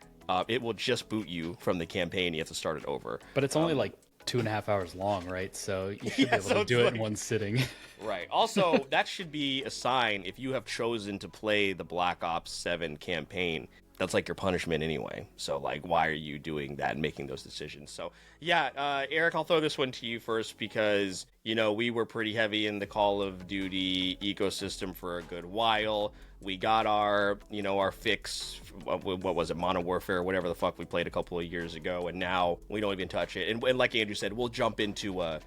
It will just boot you from the campaign. You have to start it over. But it's only like 2.5 hours long, right? So you should be able to do it in one sitting. Right. Also, that should be a sign if you have chosen to play the Black Ops 7 campaign. That's like your punishment anyway. So, why are you doing that and making those decisions? So, yeah, Eric, I'll throw this one to you first because, we were pretty heavy in the Call of Duty ecosystem for a good while. We got our fix, what was it, Modern Warfare, whatever the fuck we played a couple of years ago, and now we don't even touch it. And like Andrew said, we'll jump into a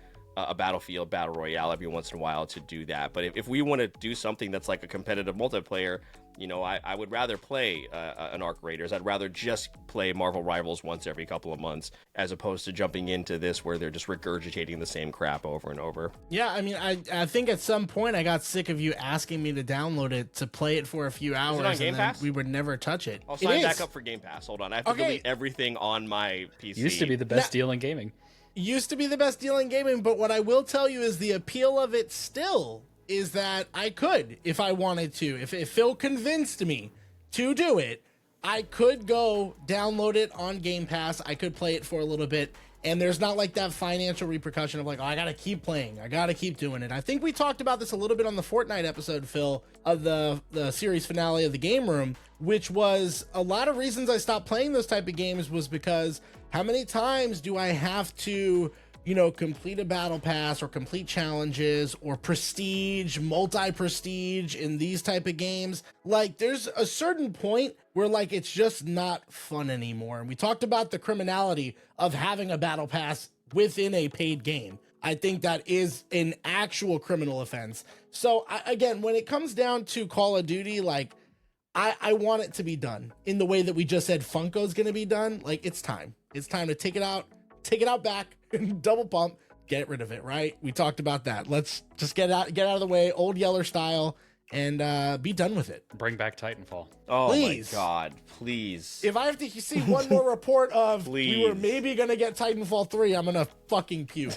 Battlefield Battle Royale every once in a while to do that. But if we want to do something that's like a competitive multiplayer, I would rather play an Arc Raiders. I'd rather just play Marvel Rivals once every couple of months, as opposed to jumping into this where they're just regurgitating the same crap over and over. Yeah, I mean, I think at some point I got sick of you asking me to download it to play it for a few hours, on Game and then Pass? we would never touch it. I'll It sign is. back up for Game Pass. Hold on, I have to delete everything on my PC. Used to be the best deal in gaming. Used to be the best deal in gaming, but what I will tell you is the appeal of it still is that I could, if I wanted to, if Phil convinced me to do it, I could go download it on Game Pass. I could play it for a little bit, and there's not like that financial repercussion of like, oh, I gotta keep playing, I gotta keep doing it. I think we talked about this a little bit on the Fortnite episode, Phil, of the series finale of the Game Room, which was a lot of reasons I stopped playing those type of games was because how many times do I have to, complete a battle pass or complete challenges or prestige, multi-prestige in these type of games? Like, there's a certain point where like it's just not fun anymore. And we talked about the criminality of having a battle pass within a paid game. I think that is an actual criminal offense. So again, when it comes down to Call of Duty, like I want it to be done in the way that we just said Funko's gonna be done. Like, it's time to take it out back and double pump, get rid of it, right? We talked about that. Let's just get out of the way, old Yeller style, and be done with it. Bring back Titanfall. Oh Please. my God, please. If I have to see one more report of we were Please. maybe gonna get Titanfall 3, I'm gonna fucking puke.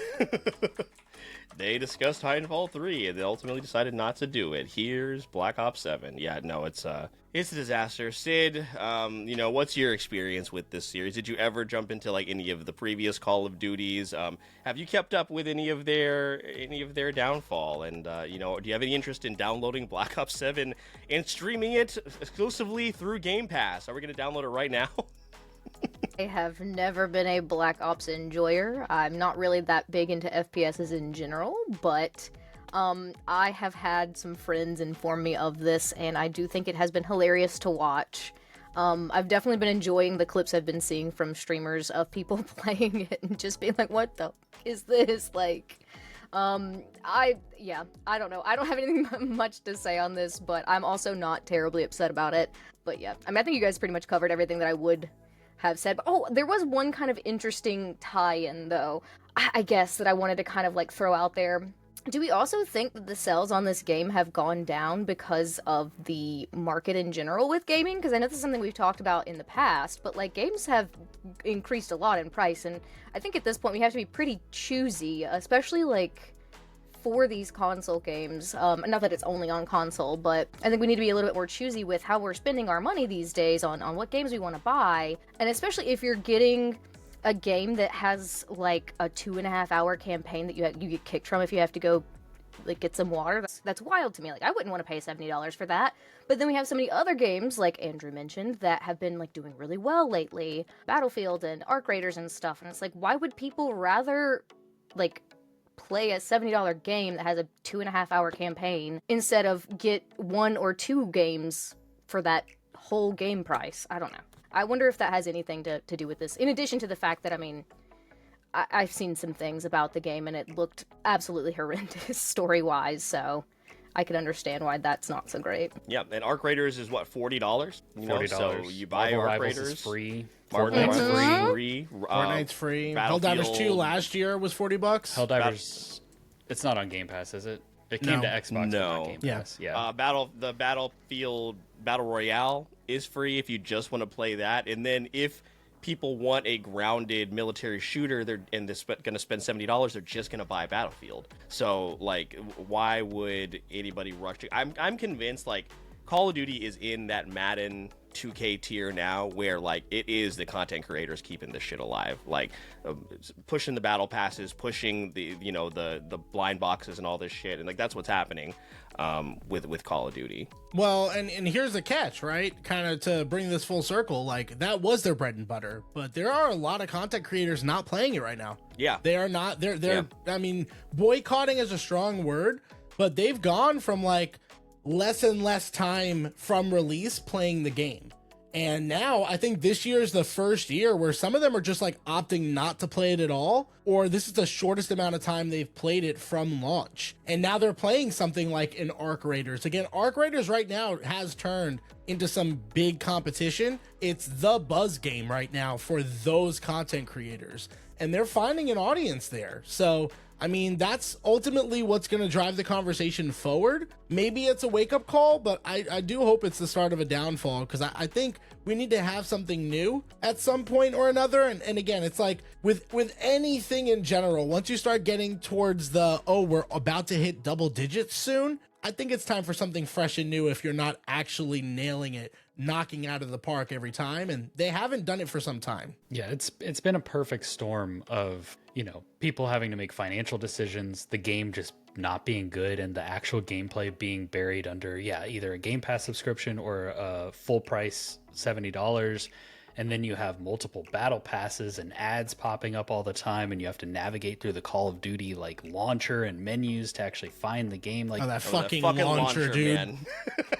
They discussed Titanfall 3 and they ultimately decided not to do it. Here's Black Ops 7. Yeah, no, it's a disaster. Sid, what's your experience with this series? Did you ever jump into like any of the previous Call of Duties? Have you kept up with any of their downfall? And do you have any interest in downloading Black Ops 7 and streaming it exclusively through Game Pass? Are we going to download it right now? I have never been a Black Ops enjoyer. I'm not really that big into FPSs in general, but I have had some friends inform me of this, and I do think it has been hilarious to watch. I've definitely been enjoying the clips I've been seeing from streamers of people playing it and just being like, what the f- is this? Like, I don't know. I don't have anything much to say on this, but I'm also not terribly upset about it. But yeah, I think you guys pretty much covered everything that I would have said. Oh, there was one kind of interesting tie-in, though, I guess, that I wanted to kind of like throw out there. Do we also think that the sales on this game have gone down because of the market in general with gaming? Because I know this is something we've talked about in the past, but like games have increased a lot in price, and I think at this point we have to be pretty choosy, especially like for these console games. Not that it's only on console, but I think we need to be a little bit more choosy with how we're spending our money these days on what games we want to buy, and especially if you're getting a game that has like a 2.5 hour campaign that you get kicked from if you have to go like get some water. That's wild to me. Like, I wouldn't want to pay $70 for that. But then we have so many other games, like Andrew mentioned, that have been like doing really well lately, Battlefield and Arc Raiders and stuff, and it's like, why would people rather like play a $70 game that has a 2.5 hour campaign instead of get 1 or 2 games for that whole game price? I don't know. I wonder if that has anything to do with this, in addition to the fact that, I mean, I've seen some things about the game and it looked absolutely horrendous story-wise, so I could understand why that's not so great. Yeah, and Arc Raiders is what, $40? $40. So you buy Marvel Arc Rivals Raiders. is free. Fortnite's free. Fortnite's free. Battlefield. Helldivers 2 last year was $40. Helldivers, it's not on Game Pass, is it? It came to Xbox, but not Game Pass. Yeah. The Battlefield Battle Royale is free if you just want to play that, and then if people want a grounded military shooter, they're going to spend $70. They're just going to buy Battlefield. So, like, why would anybody rush to? I'm convinced, like, Call of Duty is in that Madden 2K tier now, where like it is the content creators keeping this shit alive, like pushing the battle passes, pushing the the blind boxes and all this shit, and like that's what's happening with Call of Duty. Well, and here's the catch, right? Kind of to bring this full circle, like that was their bread and butter, but there are a lot of content creators not playing it right now. Yeah, they are not. They're. I mean, boycotting is a strong word, but they've gone from like less and less time from release playing the game. And now I think this year is the first year where some of them are just like opting not to play it at all, or this is the shortest amount of time they've played it from launch. And now they're playing something like an Arc Raiders. Again, Arc Raiders right now has turned into some big competition. It's the buzz game right now for those content creators, and they're finding an audience there. So I mean, that's ultimately what's going to drive the conversation forward. Maybe it's a wake-up call, but I do hope it's the start of a downfall, because I think we need to have something new at some point or another. And again, it's like with anything in general, once you start getting towards the, oh, we're about to hit double digits soon, I think it's time for something fresh and new if you're not actually nailing it, knocking out of the park every time. And they haven't done it for some time. Yeah, it's been a perfect storm of, you know, people having to make financial decisions, the game just not being good, and the actual gameplay being buried under, either a Game Pass subscription or a full price $70. And then you have multiple battle passes and ads popping up all the time, and you have to navigate through the Call of Duty like launcher and menus to actually find the game. Like, that fucking launcher, dude. Man.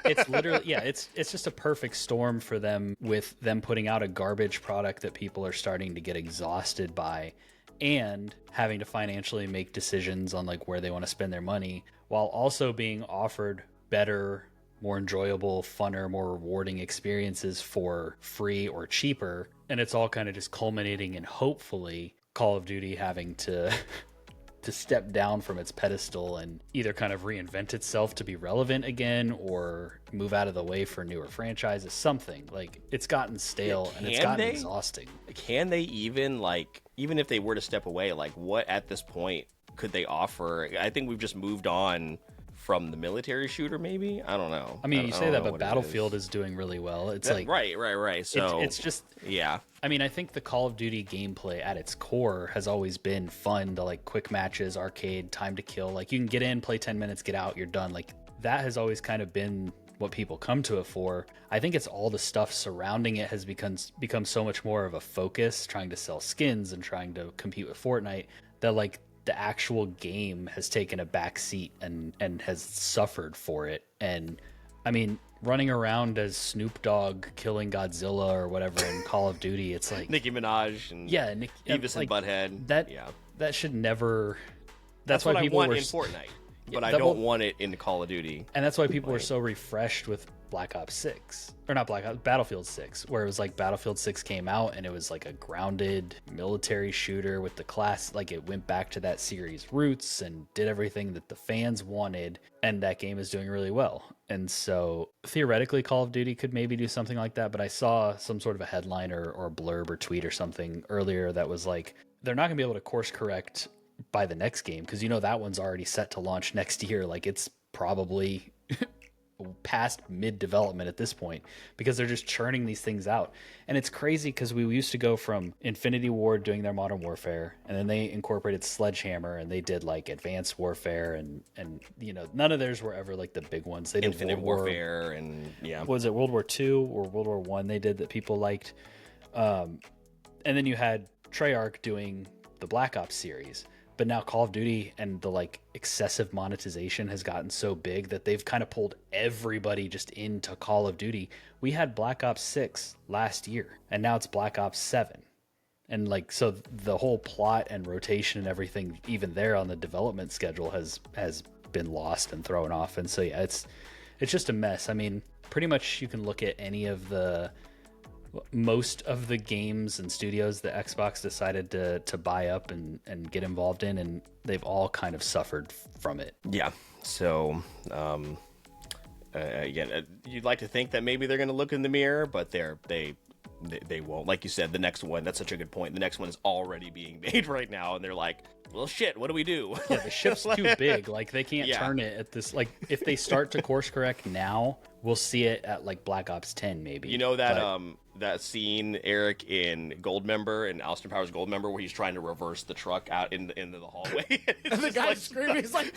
It's literally, it's just a perfect storm for them, with them putting out a garbage product that people are starting to get exhausted by, and having to financially make decisions on like where they want to spend their money, while also being offered better, more enjoyable, funner, more rewarding experiences for free or cheaper. And it's all kind of just culminating in, hopefully, Call of Duty having to step down from its pedestal and either kind of reinvent itself to be relevant again, or move out of the way for newer franchises. Something like, it's gotten stale and it's gotten exhausting. Can they even if they were to step away, like what at this point could they offer? I think we've just moved on from the military shooter, maybe. I don't know. I mean, you say that, but Battlefield is doing really well. It's like right. So it's just, yeah. I mean, I think the Call of Duty gameplay at its core has always been fun. To like quick matches, arcade, time to kill. Like, you can get in, play 10 minutes, get out, you're done. Like, that has always kind of been what people come to it for. I think it's all the stuff surrounding it has become so much more of a focus, trying to sell skins and trying to compete with Fortnite, that like the actual game has taken a back seat and has suffered for it. And I mean, running around as Snoop Dogg killing Godzilla or whatever in Call of Duty, it's like Nicki Minaj and Beavis and Butthead. That should never. That's why what people I want in Fortnite, but I don't want it in Call of Duty. And that's why people were so refreshed with Black Ops 6, or not Black Ops, Battlefield 6, where it was like Battlefield 6 came out and it was like a grounded military shooter with the class, like it went back to that series roots and did everything that the fans wanted, and that game is doing really well. And so theoretically Call of Duty could maybe do something like that, but I saw some sort of a headline or blurb or tweet or something earlier that was like, they're not gonna be able to course correct by the next game, because that one's already set to launch next year. Like, it's probably past mid-development at this point, because they're just churning these things out. And it's crazy, because we used to go from Infinity Ward doing their Modern Warfare, and then they incorporated Sledgehammer, and they did like Advanced Warfare, and none of theirs were ever like the big ones. They did Infinite Warfare, and was it World War II or World War One they did that people liked, and then you had Treyarch doing the Black Ops series. But now Call of Duty and the like excessive monetization has gotten so big that they've kind of pulled everybody just into Call of Duty. We had Black Ops 6 last year, and now it's Black Ops 7. And like, so the whole plot and rotation and everything, even there on the development schedule, has been lost and thrown off. And so yeah, it's just a mess. I mean, pretty much you can look at most of the games and studios that Xbox decided to buy up and get involved in, and they've all kind of suffered from it. Yeah. So, again, you'd like to think that maybe they're going to look in the mirror, but they won't. Like you said, the next one, that's such a good point. The next one is already being made right now, and they're like, well, shit, what do we do? Yeah, the ship's too big. Like, they can't turn it at this. Like, if they start to course correct now, we'll see it at like Black Ops 10 maybe. You know that that scene, Eric, in Goldmember, in Austin Powers Goldmember, where he's trying to reverse the truck out into the hallway. And the guy's screaming, he's like,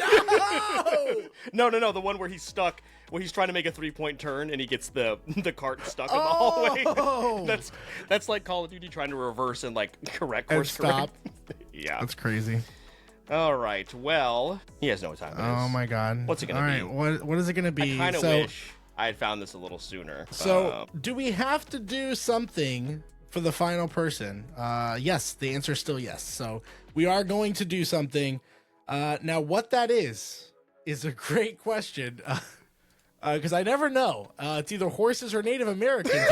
no! No, the one where he's stuck, where he's trying to make a 3-point turn and he gets the cart stuck in the hallway. That's like Call of Duty trying to reverse and like course stop. Yeah. That's crazy. All right. Well, he has no time. Oh my God. What's it gonna be? All right. What is it gonna be? I kind of wish I had found this a little sooner. So, do we have to do something for the final person? Yes, the answer is still yes. So, we are going to do something. Now, what that is a great question. Because I never know. It's either horses or Native Americans.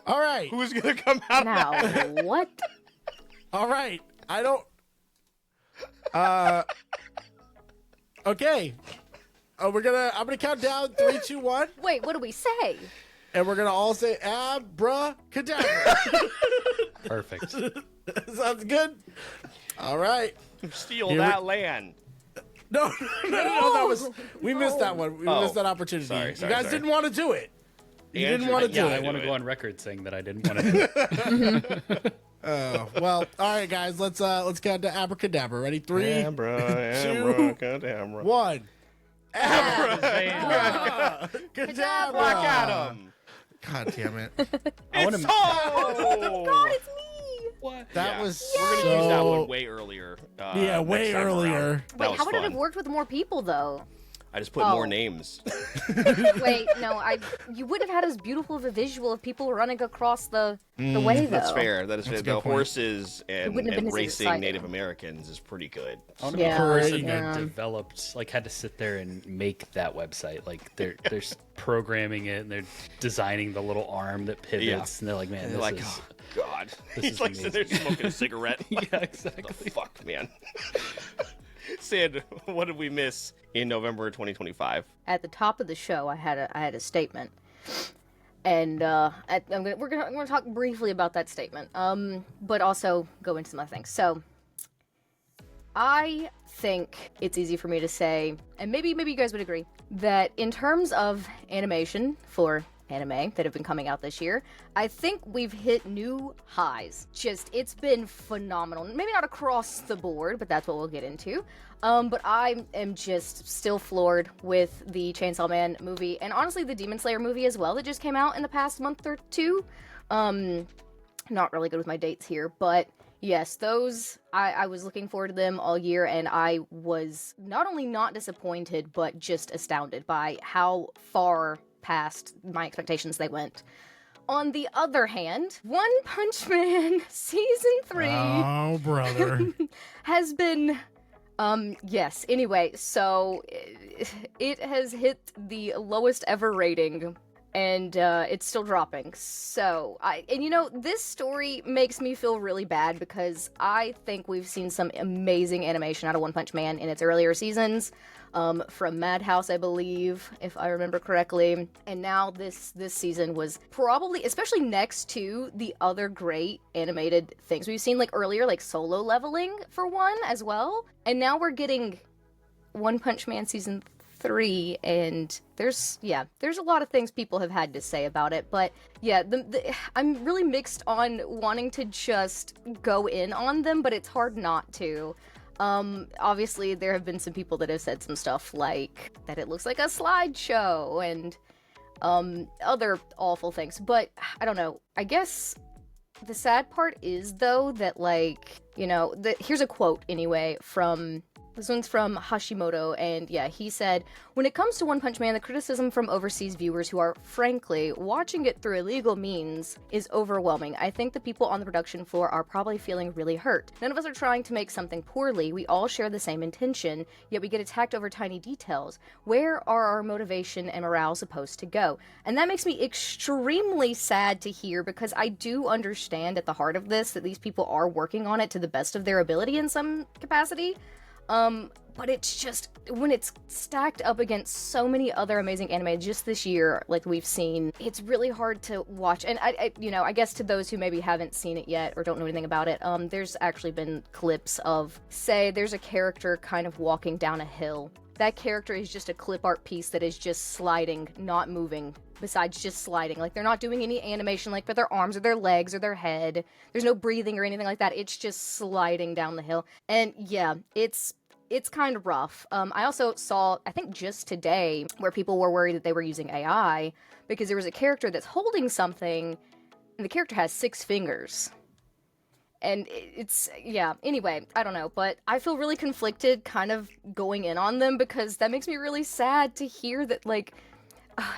All right. Who's gonna come out Now, of that? what? All right. I don't. Okay. I'm gonna count down 3, 2, 1, Wait, what do we say? and we're gonna all say abracadabra. Perfect. Sounds good. All right. Steal Here that land. No, that was we missed that one. We Oh. missed that opportunity. Sorry, you guys didn't want to do it. You Andrew didn't want to didn't do I it. want to go on record saying that I didn't want to do it. Oh, well, all right, guys. Let's count to abracadabra. Ready? 3, Abracadabra. 1. Kadabra. Black Adam. God damn it. I want to. Oh! God, it's me. What? That Yeah. was We're gonna so... use that one way earlier. Yeah, way next time earlier. around. That Wait, was how would it fun. have worked with more people though? I just put more Oh. names. Wait, no, you would have had as beautiful of a visual of people running across the way though. That's fair. That is fair. a good The point. horses and wouldn't have been as racing exciting. Native Americans is pretty good. I want to be Yeah. the person Pretty that good. developed, like, had to sit there and make that website. Like, they're programming it and they're designing the little arm that pivots, and they're like, man, And this they're like, is. oh god. this He's is like sitting there amazing. smoking a cigarette. Yeah, The exactly. fuck, man. Sid, what did we miss in November 2025? At the top of the show, I had a statement, and we're gonna talk briefly about that statement, but also go into some other things. So, I think it's easy for me to say, and maybe you guys would agree, that in terms of animation for anime that have been coming out this year, I think we've hit new highs. It's been phenomenal. Maybe not across the board, but that's what we'll get into. But I am just still floored with the Chainsaw Man movie, and honestly the Demon Slayer movie as well that just came out in the past month or two. Not really good with my dates here, but yes, those, I was looking forward to them all year, and I was not only not disappointed, but just astounded by how far past my expectations they went. On the other hand, One Punch Man Season 3 Oh, brother. has been, yes. Anyway, so it has hit the lowest ever rating, and it's still dropping. So, this story makes me feel really bad because I think we've seen some amazing animation out of One Punch Man in its earlier seasons, from Madhouse, I believe, if I remember correctly. And now this season was probably, especially next to the other great animated things we've seen, like earlier, like Solo Leveling for one as well. And now we're getting One Punch Man Season 3, and there's a lot of things people have had to say about it, but yeah, I'm really mixed on wanting to just go in on them, but it's hard not to. Obviously there have been some people that have said some stuff like that it looks like a slideshow and other awful things, but I don't know. I guess the sad part is though that, like, here's a quote anyway from this one's from Hashimoto, and yeah, he said, "When it comes to One Punch Man, the criticism from overseas viewers who are, frankly, watching it through illegal means is overwhelming. I think the people on the production floor are probably feeling really hurt. None of us are trying to make something poorly. We all share the same intention, yet we get attacked over tiny details. Where are our motivation and morale supposed to go?" And that makes me extremely sad to hear, because I do understand at the heart of this that these people are working on it to the best of their ability in some capacity. But it's just, when it's stacked up against so many other amazing anime just this year, like we've seen, it's really hard to watch. And I guess to those who maybe haven't seen it yet or don't know anything about it, there's actually been clips of, say, there's a character kind of walking down a hill. That character is just a clip art piece that is just sliding, not moving, besides just sliding. Like, they're not doing any animation, like, for their arms or their legs or their head. There's no breathing or anything like that. It's just sliding down the hill. And yeah, it's kind of rough. I also saw, I think just today, where people were worried that they were using AI, because there was a character that's holding something, and the character has 6 fingers. And yeah, anyway, I don't know, but I feel really conflicted kind of going in on them because that makes me really sad to hear that, like,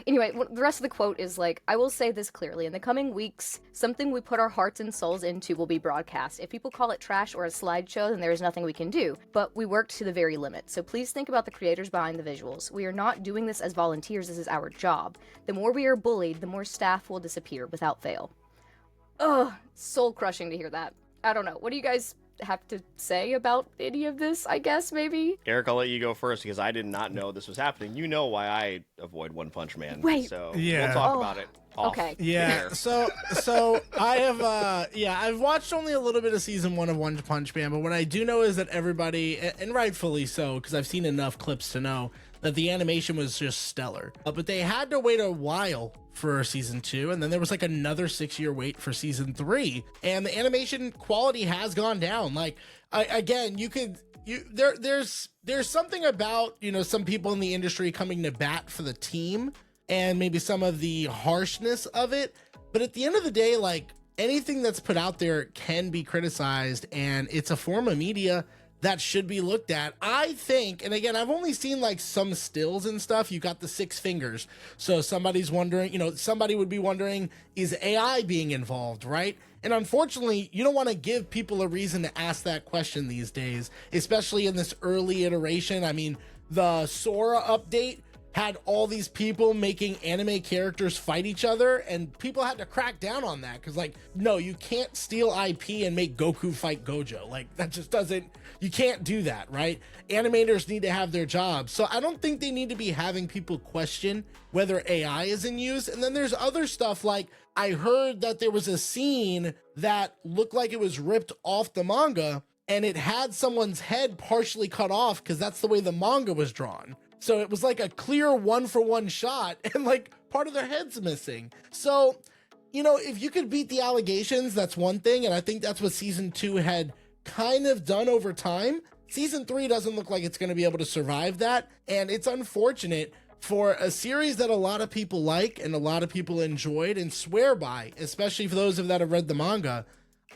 anyway, the rest of the quote is like, I will say this clearly. In the coming weeks, something we put our hearts and souls into will be broadcast. If people call it trash or a slideshow, then there is nothing we can do. But we worked to the very limit. So please think about the creators behind the visuals. We are not doing this as volunteers. This is our job. The more we are bullied, the more staff will disappear without fail. Ugh, soul crushing to hear that. I don't know. What do you guys have to say about any of this, I guess, maybe? Eric, I'll let you go first because I did not know this was happening. You know why I avoid One Punch Man. Wait. So Yeah. we'll talk about it off Okay. Yeah, air. so I have I've watched only a little bit of season 1 of One Punch Man, but what I do know is that everybody, and rightfully so, because I've seen enough clips to know that the animation was just stellar. But they had to wait a while for season 2, and then there was like another 6-year wait for season 3, and the animation quality has gone down. Like, again, there's something about, you know, some people in the industry coming to bat for the team and maybe some of the harshness of it. But at the end of the day, like, anything that's put out there can be criticized, and it's a form of media that should be looked at. I think, and again, I've only seen like some stills and stuff. You got the 6 fingers. So somebody's wondering, you know, somebody would be wondering, is AI being involved, right? And unfortunately, you don't want to give people a reason to ask that question these days, especially in this early iteration. I mean, the Sora update had all these people making anime characters fight each other, and people had to crack down on that because, like, no, you can't steal IP and make Goku fight Gojo. Like, that just doesn't, you can't do that, right? Animators need to have their jobs. So I don't think they need to be having people question whether AI is in use. And then there's other stuff, like, I heard that there was a scene that looked like it was ripped off the manga, and it had someone's head partially cut off because that's the way the manga was drawn. So it was like a clear 1-for-1 shot, and like part of their head's missing. So, you know, if you could beat the allegations, that's one thing. And I think that's what season 2 had kind of done over time. Season 3 doesn't look like it's going to be able to survive that. And it's unfortunate for a series that a lot of people like and a lot of people enjoyed and swear by, especially for those of that have read the manga.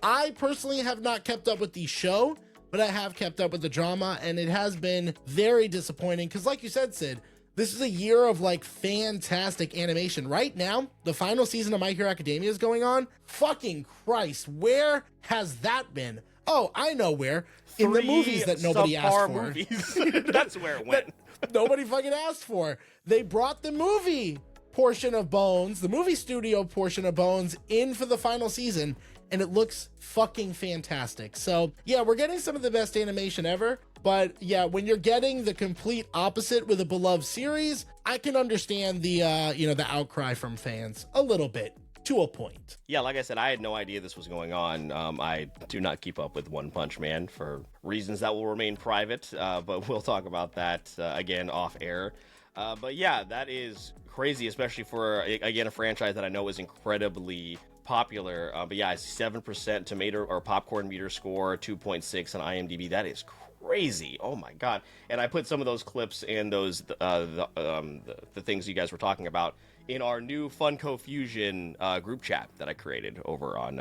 I personally have not kept up with the show, but I have kept up with the drama, and it has been very disappointing because, like you said, Sid, this is a year of like fantastic animation. Right now, the final season of My Hero Academia is going on. Fucking Christ, where has that been? Oh, I know where. In the movies that nobody asked for. Movies. That's where it went. Nobody fucking asked for. They brought the movie portion of Bones, the movie studio portion of Bones, in for the final season, and it looks fucking fantastic. So yeah, we're getting some of the best animation ever, but yeah, when you're getting the complete opposite with a beloved series, I can understand the the outcry from fans a little bit, to a point. Yeah, like I said, I had no idea this was going on. I do not keep up with One Punch Man for reasons that will remain private, but we'll talk about that again off air. But yeah, that is crazy, especially for, again, a franchise that I know is incredibly popular. But yeah, 7% tomato or popcorn meter score, 2.6 on IMDb. That is crazy. Oh my god. And I put some of those clips and those the things you guys were talking about in our new Funko Fusion group chat that I created over on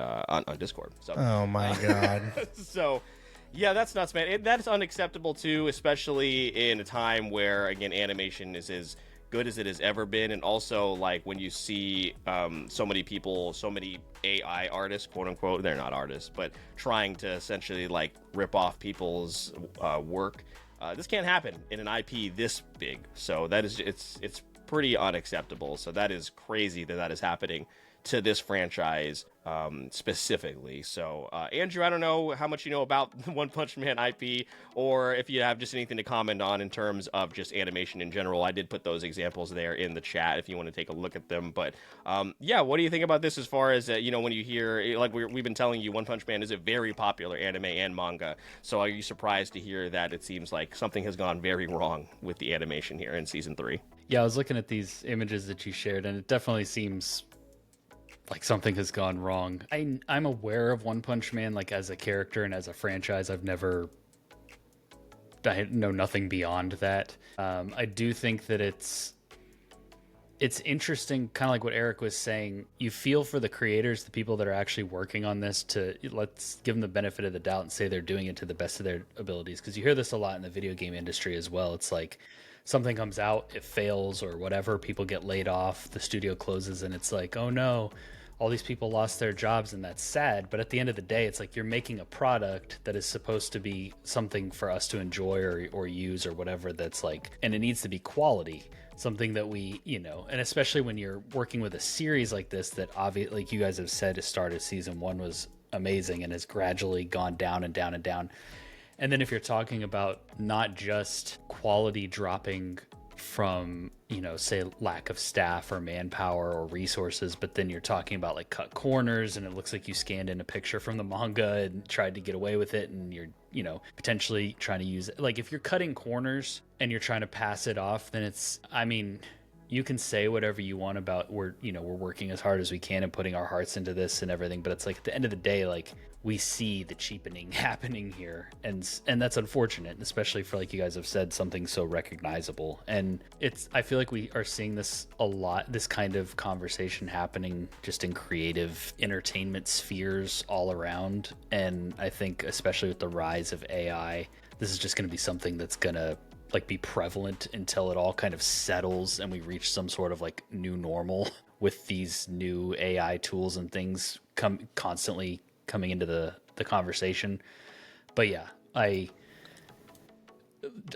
Discord. So Oh my god. so yeah, that's nuts, man. That's unacceptable too, especially in a time where, again, animation is as good as it has ever been. And also, like, when you see so many people, so many AI artists, quote unquote, they're not artists, but trying to essentially like rip off people's work. This can't happen in an IP this big. So that is, it's pretty unacceptable. So that is crazy that is happening to this franchise specifically. So Andrew, I don't know how much you know about the One Punch Man IP, or if you have just anything to comment on in terms of just animation in general. I did put those examples there in the chat if you want to take a look at them. But yeah, what do you think about this as far as when you hear, like we've been telling you, One Punch Man is a very popular anime and manga. So are you surprised to hear that it seems like something has gone very wrong with the animation here in season 3? Yeah, I was looking at these images that you shared, and it definitely seems like something has gone wrong. I'm aware of One Punch Man, like, as a character and as a franchise. I know nothing beyond that. I do think that it's it's interesting, kind of like what Eric was saying. You feel for the creators, the people that are actually working on this, to let's give them the benefit of the doubt and say they're doing it to the best of their abilities. Because you hear this a lot in the video game industry as well. It's like something comes out, it fails or whatever, people get laid off, the studio closes, and it's like, oh no, all these people lost their jobs, and that's sad. But at the end of the day, it's like you're making a product that is supposed to be something for us to enjoy or use or whatever, that's like, and it needs to be quality, something that we, and especially when you're working with a series like this that obviously, like you guys have said, it started season 1 was amazing and has gradually gone down and down and down. And then if you're talking about not just quality dropping from, say lack of staff or manpower or resources, but then you're talking about like cut corners and it looks like you scanned in a picture from the manga and tried to get away with it, and you're potentially trying to use it. Like if you're cutting corners and you're trying to pass it off, then it's, you can say whatever you want about we're working as hard as we can and putting our hearts into this and everything, but it's like at the end of the day, like we see the cheapening happening here, and that's unfortunate, especially for, like you guys have said, something so recognizable. And I feel like we are seeing this a lot, this kind of conversation happening just in creative entertainment spheres all around. And I think especially with the rise of AI, this is just going to be something that's going to like be prevalent until it all kind of settles and we reach some sort of like new normal with these new AI tools and things constantly coming into the conversation. But yeah,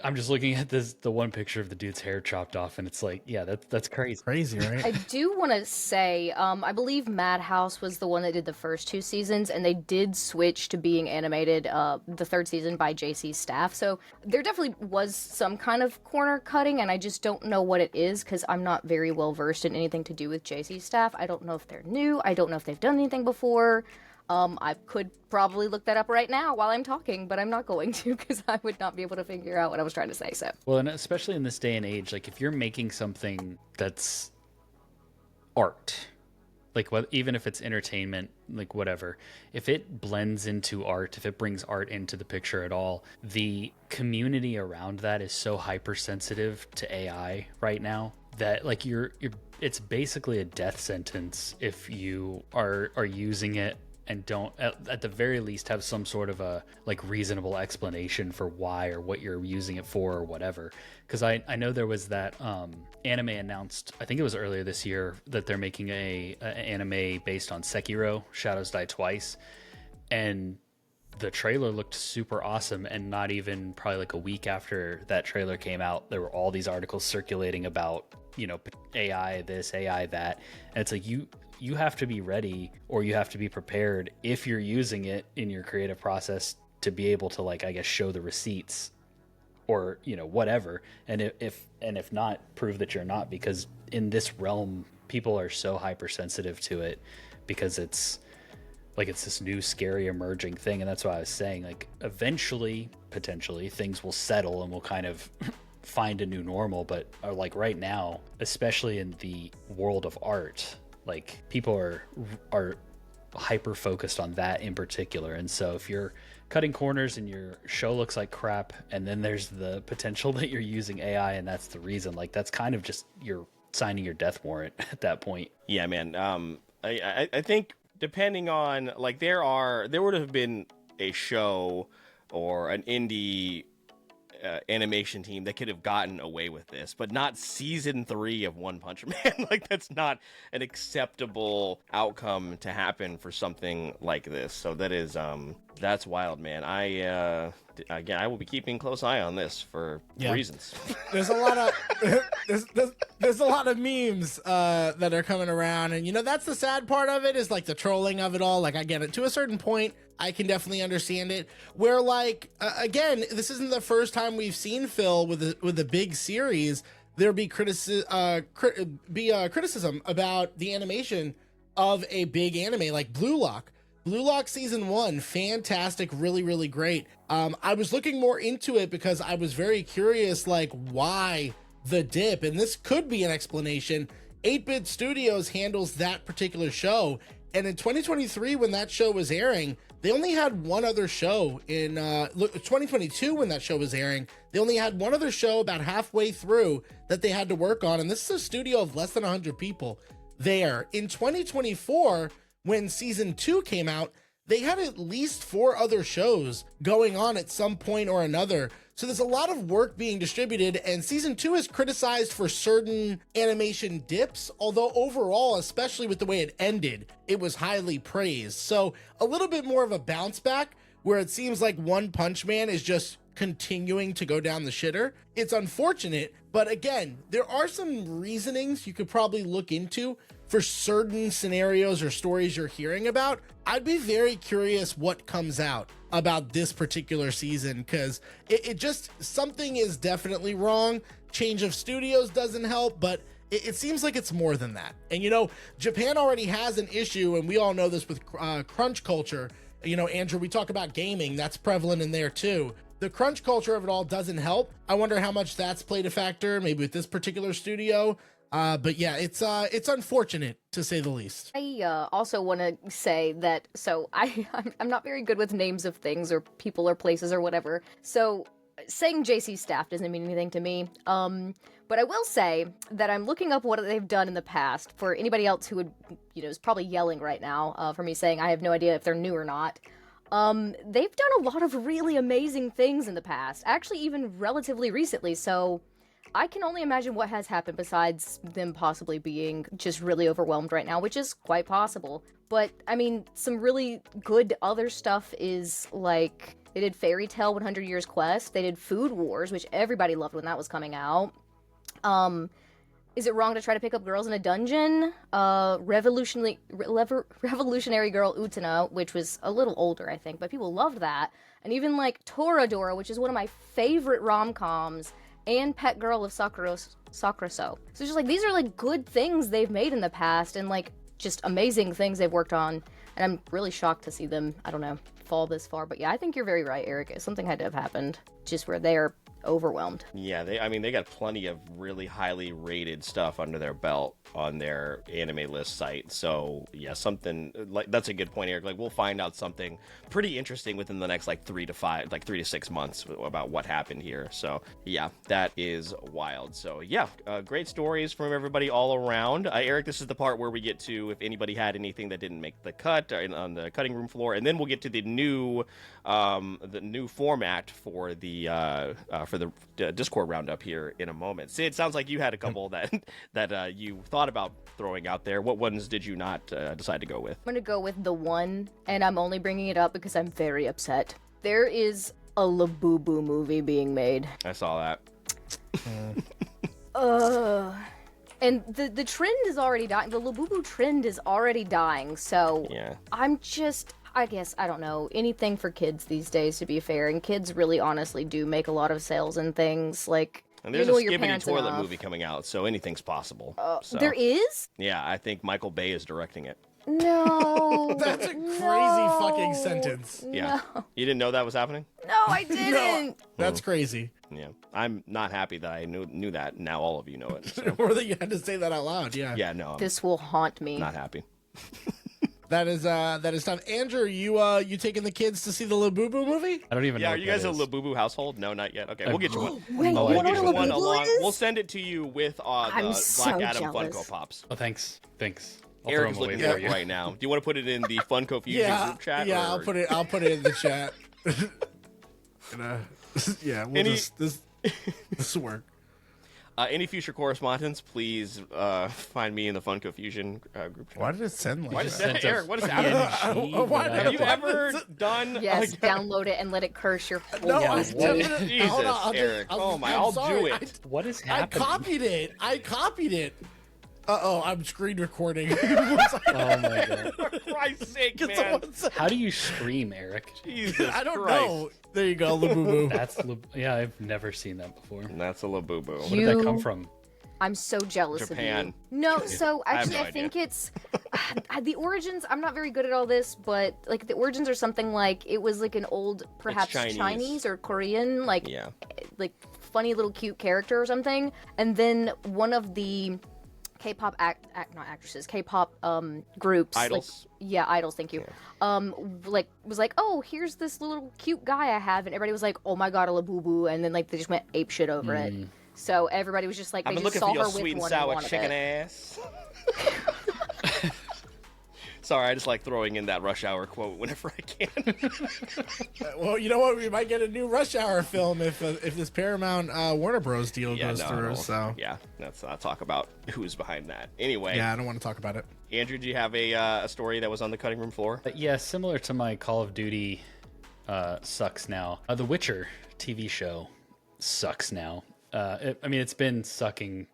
I'm just looking at the one picture of the dude's hair chopped off, and it's like, yeah, that's crazy. Crazy, right? I do want to say, I believe Madhouse was the one that did the first 2 seasons, and they did switch to being animated the 3rd season by JC's staff. So there definitely was some kind of corner cutting, and I just don't know what it is because I'm not very well versed in anything to do with JC's staff. I don't know if they're new. I don't know if they've done anything before. I could probably look that up right now while I'm talking, but I'm not going to because I would not be able to figure out what I was trying to say. So, well, and especially in this day and age, like if you're making something that's art, like even if it's entertainment, like whatever, if it blends into art, if it brings art into the picture at all, the community around that is so hypersensitive to AI right now that like it's basically a death sentence if you are using it and don't at the very least have some sort of a like reasonable explanation for why or what you're using it for or whatever. Because I know there was that anime announced, I think it was earlier this year, that they're making a anime based on Sekiro, Shadows Die Twice, and the trailer looked super awesome. And not even probably like a week after that trailer came out, there were all these articles circulating about AI this, AI that, and it's like you have to be ready, or you have to be prepared if you're using it in your creative process to be able to, like, I guess, show the receipts or, whatever. And if not, prove that you're not, because in this realm, people are so hypersensitive to it because it's like, it's this new, scary, emerging thing. And that's why I was saying, like, eventually, potentially, things will settle and we'll kind of find a new normal. But like right now, especially in the world of art, like people are hyper focused on that in particular. And so if you're cutting corners and your show looks like crap, and then there's the potential that you're using AI and that's the reason, like that's kind of just you're signing your death warrant at that point. Yeah, man. I think depending on, like, there would have been a show or an indie animation team that could have gotten away with this, but not season 3 of One Punch Man. Like, that's not an acceptable outcome to happen for something like this. So that is that's wild, man. I will be keeping a close eye on this for reasons. There's a lot of there's a lot of memes that are coming around, and that's the sad part of it, is like the trolling of it all. Like, I get it to a certain point. I can definitely understand it. Where, like, again, this isn't the first time we've seen Phil with a big series. There be criticism about the animation of a big anime like Blue Lock. Blue Lock season 1, fantastic, really, really great. I was looking more into it because I was very curious, like, why the dip, and this could be an explanation. 8-Bit Studios handles that particular show, And in 2023, when that show was airing, they only had one other show in 2022 when that show was airing. They only had one other show about halfway through that they had to work on. And this is a studio of less than 100 people there. In 2024, when season 2 came out, they had at least 4 other shows going on at some point or another. So there's a lot of work being distributed, and season 2 is criticized for certain animation dips, although overall, especially with the way it ended, it was highly praised. So a little bit more of a bounce back, where it seems like One Punch Man is just continuing to go down the shitter. It's unfortunate, but again, there are some reasonings you could probably look into for certain scenarios or stories you're hearing about. I'd be very curious what comes out about this particular season, because it just, something is definitely wrong. Change of studios doesn't help, but it seems like it's more than that. And you know, Japan already has an issue, and we all know this with crunch culture. You know, Andrew, we talk about gaming, that's prevalent in there too. The crunch culture of it all doesn't help. I wonder how much that's played a factor, maybe with this particular studio. But yeah, it's unfortunate to say the least. I also want to say that, so I'm not very good with names of things or people or places or whatever. So saying JC Staff doesn't mean anything to me. But I will say that I'm looking up what they've done in the past for anybody else who would, you know, is probably yelling right now for me saying I have no idea if they're new or not. They've done a lot of really amazing things in the past, actually even relatively recently. So I can only imagine what has happened besides them possibly being just really overwhelmed right now, which is quite possible. But, I mean, some really good other stuff is, like, they did Fairy Tale 100 Years Quest, they did Food Wars, which everybody loved when that was coming out. Is it wrong to try to pick up girls in a dungeon? Revolutionary Girl Utena, which was a little older, I think, but people loved that. And even, like, Toradora, which is one of my favorite rom-coms, and Pet Girl of Sakura-so. So it's just like, these are like good things they've made in the past and like just amazing things they've worked on. And I'm really shocked to see them, I don't know, fall this far. But yeah, I think you're very right, Eric. Something had to have happened just where they are overwhelmed. Yeah, they got plenty of really highly rated stuff under their belt on their anime list site. So yeah, something like that's a good point, Eric. Like we'll find out something pretty interesting within the next 3 to 6 months about what happened here. So yeah, that is wild. So yeah, great stories from everybody all around. Eric, this is the part where we get to if anybody had anything that didn't make the cut on the cutting room floor, and then we'll get to the new format for the Discord roundup here in a moment. See, it sounds like you had a couple that you thought about throwing out there. What ones did you not decide to go with? I'm gonna go with the one, and I'm only bringing it up because I'm very upset. There is a Labubu movie being made. I saw that. And the trend is already dying. The Labubu trend is already dying. So Yeah. I guess, I don't know, anything for kids these days, to be fair. And kids really honestly do make a lot of sales and things. Like, And there's you know a your Skibbity parents Toilet enough. movie coming out, so anything's possible. So, There is? yeah, I think Michael Bay is directing it. No. That's a crazy fucking sentence. Yeah. You didn't know that was happening? No, I didn't. That's crazy. Yeah. I'm not happy that I knew that. Now all of you know it. So. Or that you had to say that out loud. Yeah. Yeah, no, I'm This will haunt me. not happy. That is tough. Andrew, you taking the kids to see the Labubu movie? I don't even know. Yeah, are what you guys that a is. Labubu household? No, not yet. Okay, we'll get you one. Wait, We'll you get know you what one Labubu along. is? We'll send it to you with the I'm so Black Adam jealous. Funko Pops. Oh, thanks. I'll Eric is throw 'em looking away for for it you. right now. Do you want to put it in the Funko Fusion group chat? Yeah, or- I'll put it in the chat. Yeah, we'll Any- this work. Any future correspondence, please find me in the Funko Fusion group chat. Why did it send like Why does that? that, Eric? What is happening? Why did Have you it- ever done? Yes, like- download it and let it curse your whole No, Yeah, I life. what is- definitely- Jesus, hold on, I'll just- Eric. I'm- Oh my, I'm I'll sorry. do it. What is I happening? copied it. Uh-oh, I'm screen recording. Oh my god. For Christ's sake, Can man. someone say- How do you scream, Eric? Jesus I don't Christ. know. There you go, Labubu. Yeah, I've never seen that before. That's a Labubu. Where did that come from? I'm so jealous Japan. of you. No, so I have actually, no I think it's the origins. I'm not very good at all this, but like the origins are something like it was like an old, perhaps Chinese. or Korean, like Yeah. like funny little cute character or something, and then one of the K-pop not actresses, K-pop groups, Idols. Like, idols. Thank you. Like was like, oh, here's this little cute guy I have, and everybody was like, oh my god, a Labubu, and then like they just went ape shit over it. So everybody was just like, I've they been just looking saw for her your with sweet and one sour wanted chicken it. ass. Sorry, I just like throwing in that Rush Hour quote whenever I can. Well, you know what? We might get a new Rush Hour film if this Paramount Warner Bros. deal goes through. So yeah, let's not talk about who's behind that. Anyway, yeah, I don't want to talk about it. Andrew, do you have a story that was on the cutting room floor? Yeah, similar to my Call of Duty sucks now. The Witcher TV show sucks now. I mean, it's been sucking.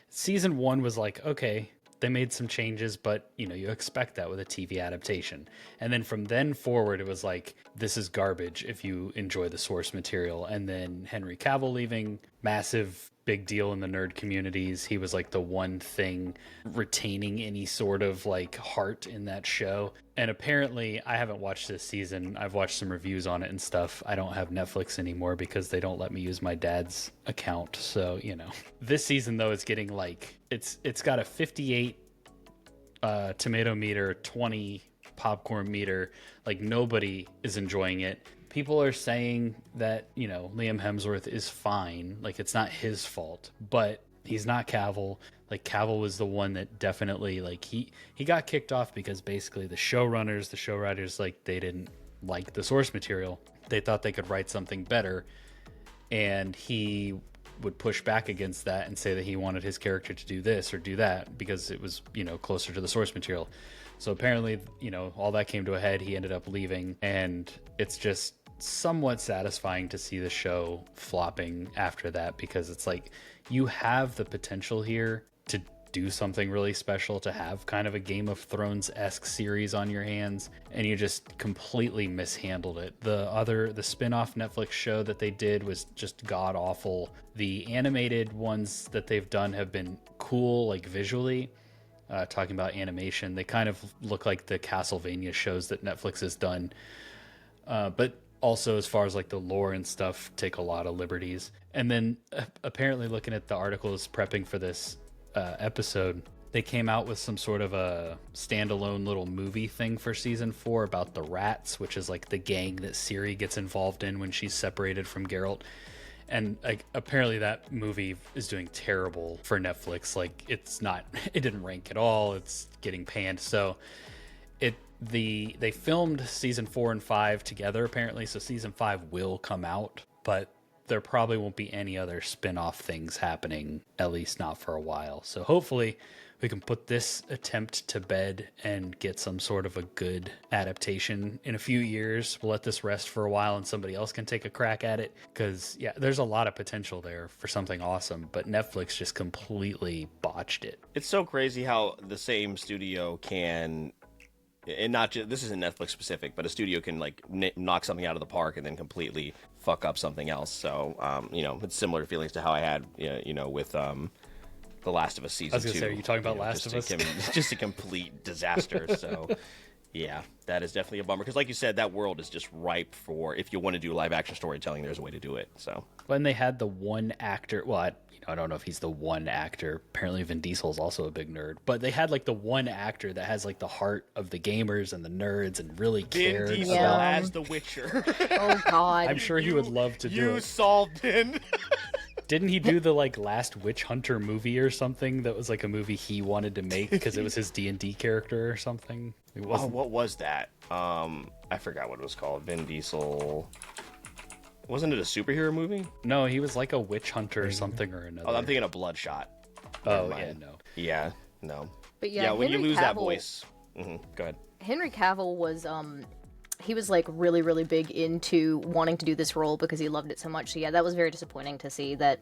Season 1 was like, okay, they made some changes, but you know, you expect that with a TV adaptation. And then from then forward, it was like, this is garbage if you enjoy the source material. And then Henry Cavill leaving, massive big deal in the nerd communities. He was like the one thing retaining any sort of like heart in that show. And apparently, I haven't watched this season. I've watched some reviews on it and stuff. I don't have Netflix anymore because they don't let me use my dad's account. So, you know, this season though, it's getting like, it's got a 58 tomato meter, 20 popcorn meter. Like nobody is enjoying it. People are saying that, you know, Liam Hemsworth is fine. Like, it's not his fault, but he's not Cavill. Like, Cavill was the one that definitely, like, he got kicked off because basically the showrunners, the show writers, like, they didn't like the source material. They thought they could write something better. And he would push back against that and say that he wanted his character to do this or do that because it was, you know, closer to the source material. So apparently, you know, all that came to a head. He ended up leaving, and it's just somewhat satisfying to see the show flopping after that, because it's like you have the potential here to do something really special, to have kind of a Game of Thrones-esque series on your hands, and you just completely mishandled it. The spin-off Netflix show that they did was just god awful. The animated ones that they've done have been cool, like visually. Talking about animation, they kind of look like the Castlevania shows that Netflix has done, but also as far as like the lore and stuff, take a lot of liberties. And then apparently, looking at the articles prepping for this episode, they came out with some sort of a standalone little movie thing for season 4 about the rats, which is like the gang that Ciri gets involved in when she's separated from Geralt. And like apparently that movie is doing terrible for Netflix. Like it didn't rank at all. It's getting panned. So they filmed season 4 and 5 together apparently. So season 5 will come out, but there probably won't be any other spin-off things happening, at least not for a while. So hopefully we can put this attempt to bed and get some sort of a good adaptation in a few years. We'll let this rest for a while and somebody else can take a crack at it. Because, yeah, there's a lot of potential there for something awesome, but Netflix just completely botched it. It's so crazy how the same studio can, and not just, this isn't Netflix specific, but a studio can like knock something out of the park and then completely fuck up something else. So, you know, it's similar feelings to how I had, you know, with The Last of Us season 2. I was going to say, are you talking about Last of Us? Just a complete disaster. So, yeah, that is definitely a bummer. Because like you said, that world is just ripe for, if you want to do live action storytelling, there's a way to do it. So, when they had the one actor, well, I don't know if he's the one actor. Apparently Vin Diesel's also a big nerd. But they had like the one actor that has like the heart of the gamers and the nerds and really cares. Vin Diesel as The Witcher. Oh God. I'm sure he would love to do it. You solved it. Didn't he do the like last Witch Hunter movie or something that was like a movie he wanted to make because it was his D&D character or something? It wasn't... Oh, what was that? I forgot what it was called. Vin Diesel. Wasn't it a superhero movie? No, he was like a witch hunter or something or another. Oh, I'm thinking of Bloodshot. Oh, yeah, no. Yeah, no. But yeah, when Henry you lose that Cavill- voice. Go ahead. Henry Cavill was he was like really, really big into wanting to do this role because he loved it so much. So yeah, that was very disappointing to see that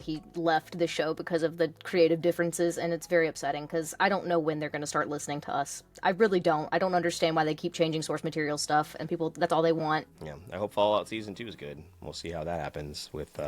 he left the show because of the creative differences, and it's very upsetting because I don't know when they're going to start listening to us. I really don't. I don't understand why they keep changing source material stuff, and people, that's all they want. Yeah, I hope Fallout Season 2 is good. We'll see how that happens with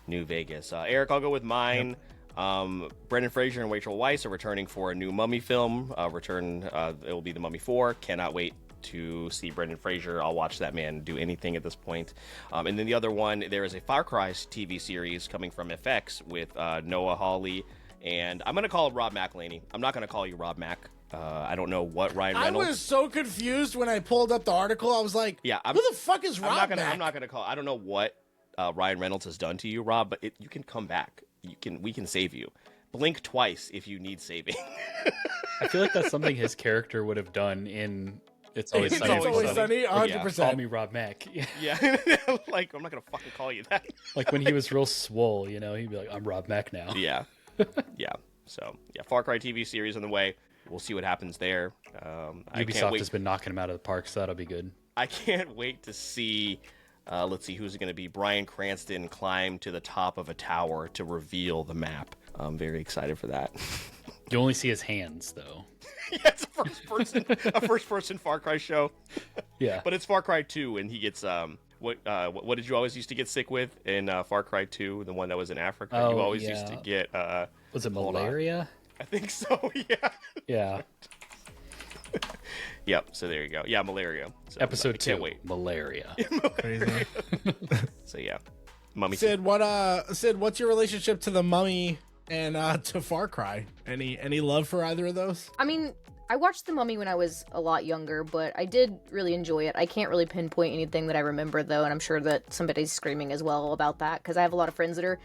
New Vegas. Eric, I'll go with mine. Yep. Brendan Fraser and Rachel Weisz are returning for a new Mummy film. It will be The Mummy 4. Cannot wait to see Brendan Fraser. I'll watch that man do anything at this point. And then the other one, there is a Far Cry TV series coming from FX with Noah Hawley And I'm going to call him Rob McElhaney. I'm not going to call you Rob Mac. I don't know what Ryan Reynolds... I was so confused when I pulled up the article. I was like, who the fuck is Rob Mac? I'm not going to call... I don't know what Ryan Reynolds has done to you, Rob, but you can come back. We can save you. Blink twice if you need saving. I feel like that's something his character would have done in It's Always Sunny. It's Always Sunny, 100%. Call me Rob Mac. Yeah. Like, I'm not going to fucking call you that. Like when he was real swole, you know, he'd be like, I'm Rob Mac now. Yeah. Yeah. So, yeah, Far Cry TV series on the way. We'll see what happens there. Ubisoft has been knocking him out of the park, so that'll be good. I can't wait to see... let's see, who's it going to be? Bryan Cranston climb to the top of a tower to reveal the map. I'm very excited for that. You only see his hands, though. Yeah, it's a first-person Far Cry show. Yeah. But it's Far Cry 2, and he gets... What did you always used to get sick with in Far Cry 2, the one that was in Africa? You always used to get... was it malaria? I think so, yeah. Yeah. Yep, so there you go. Yeah, malaria. So, Episode 2, can't wait. Malaria. Crazy. So yeah, Mummy. Sid, what's your relationship to the Mummy and to Far Cry? Any love for either of those? I mean, I watched The Mummy when I was a lot younger, but I did really enjoy it. I can't really pinpoint anything that I remember, though, and I'm sure that somebody's screaming as well about that, because I have a lot of friends that are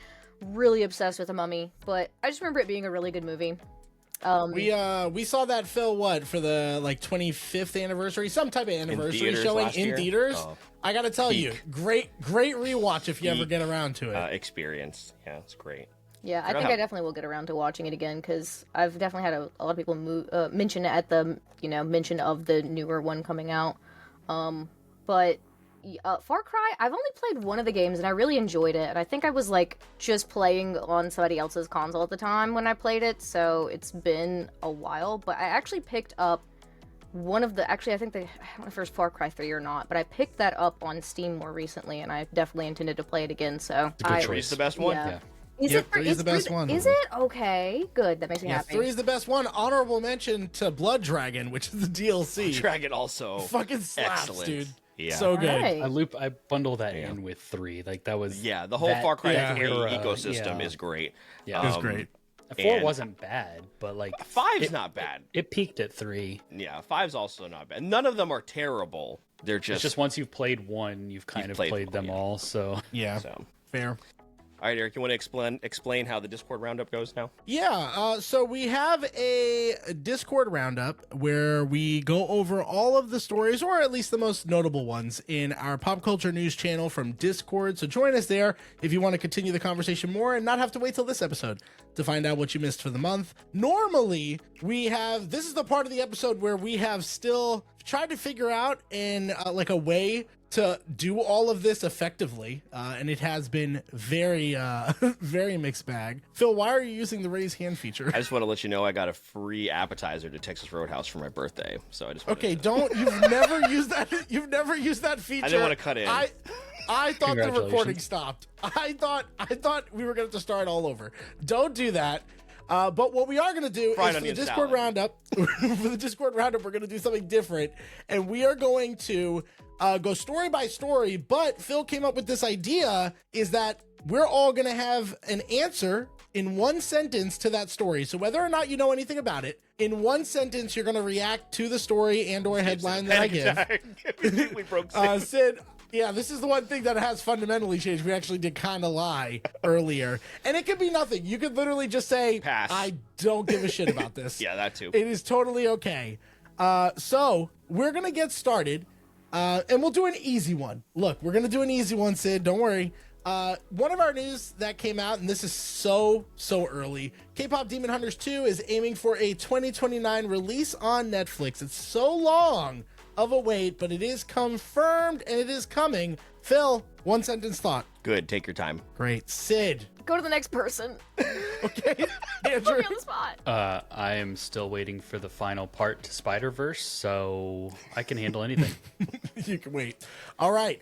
really obsessed with The Mummy, but I just remember it being a really good movie. We saw that, Phil, for the 25th anniversary, some type of anniversary showing in theaters. Oh, I gotta tell you, great rewatch if you ever get around to it. Experience. Yeah, it's great. Yeah, I think I definitely will get around to watching it again, because I've definitely had a lot of people mention it at the mention of the newer one coming out. But Far Cry, I've only played one of the games and I really enjoyed it, and I think I was just playing on somebody else's console at the time when I played it, so it's been a while. But I actually picked up one of the, I don't know if it was Far Cry 3 or not, but I picked that up on Steam more recently, and I definitely intended to play it again. So Three's the best one. Yeah. Yeah. Three's the best one. Is it? Okay, good. That makes me happy. 3 is the best one. Honorable mention to Blood Dragon, which is the DLC. Dragon also fucking slaps, excellent. Dude. Yeah. So good. Right. I bundle that in with 3. That was the whole Far Cry 3 era, ecosystem is great. Yeah, it was great. 4 wasn't bad, but 5's not bad. It peaked at 3. Yeah, 5's also not bad. None of them are terrible. They're It's just once you've played one, you've kind of played them all. So yeah, fair. All right, Eric, you want to explain how the Discord roundup goes now? Yeah, so we have a Discord roundup where we go over all of the stories, or at least the most notable ones, in our pop culture news channel from Discord. So join us there if you want to continue the conversation more and not have to wait till this episode to find out what you missed for the month. Normally, this is the part of the episode where we have still tried to figure out in a way to do all of this effectively, and it has been very very mixed bag. Phil, why are you using the raise hand feature? I just want to let you know I got a free appetizer to Texas Roadhouse for my birthday, so I just you've never used that feature. I didn't want to cut in. I thought the recording stopped. I thought we were going to start all over. Don't do that. But what we are going to do is for the Discord roundup, we're going to do something different, and we are going to go story by story. But Phil came up with this idea, is that we're all going to have an answer in one sentence to that story. So whether or not you know anything about it, in one sentence, you're going to react to the story and or headline that I give. We broke Sid. Sid, yeah, this is the one thing that has fundamentally changed. We actually did kind of lie earlier. And it could be nothing. You could literally just say, pass. I don't give a shit about this. Yeah, that too. It is totally okay. So we're going to get started, and we'll do an easy one. Look, we're going to do an easy one, Sid. Don't worry. One of our news that came out, and this is so early, K-Pop Demon Hunters 2 is aiming for a 2029 release on Netflix. It's so long of a wait, but it is confirmed and it is coming. Phil, one sentence thought. Good, take your time. Great. Sid. Go to the next person. Okay. Put me on the spot. I am still waiting for the final part to Spider-Verse, so I can handle anything. You can wait. All right.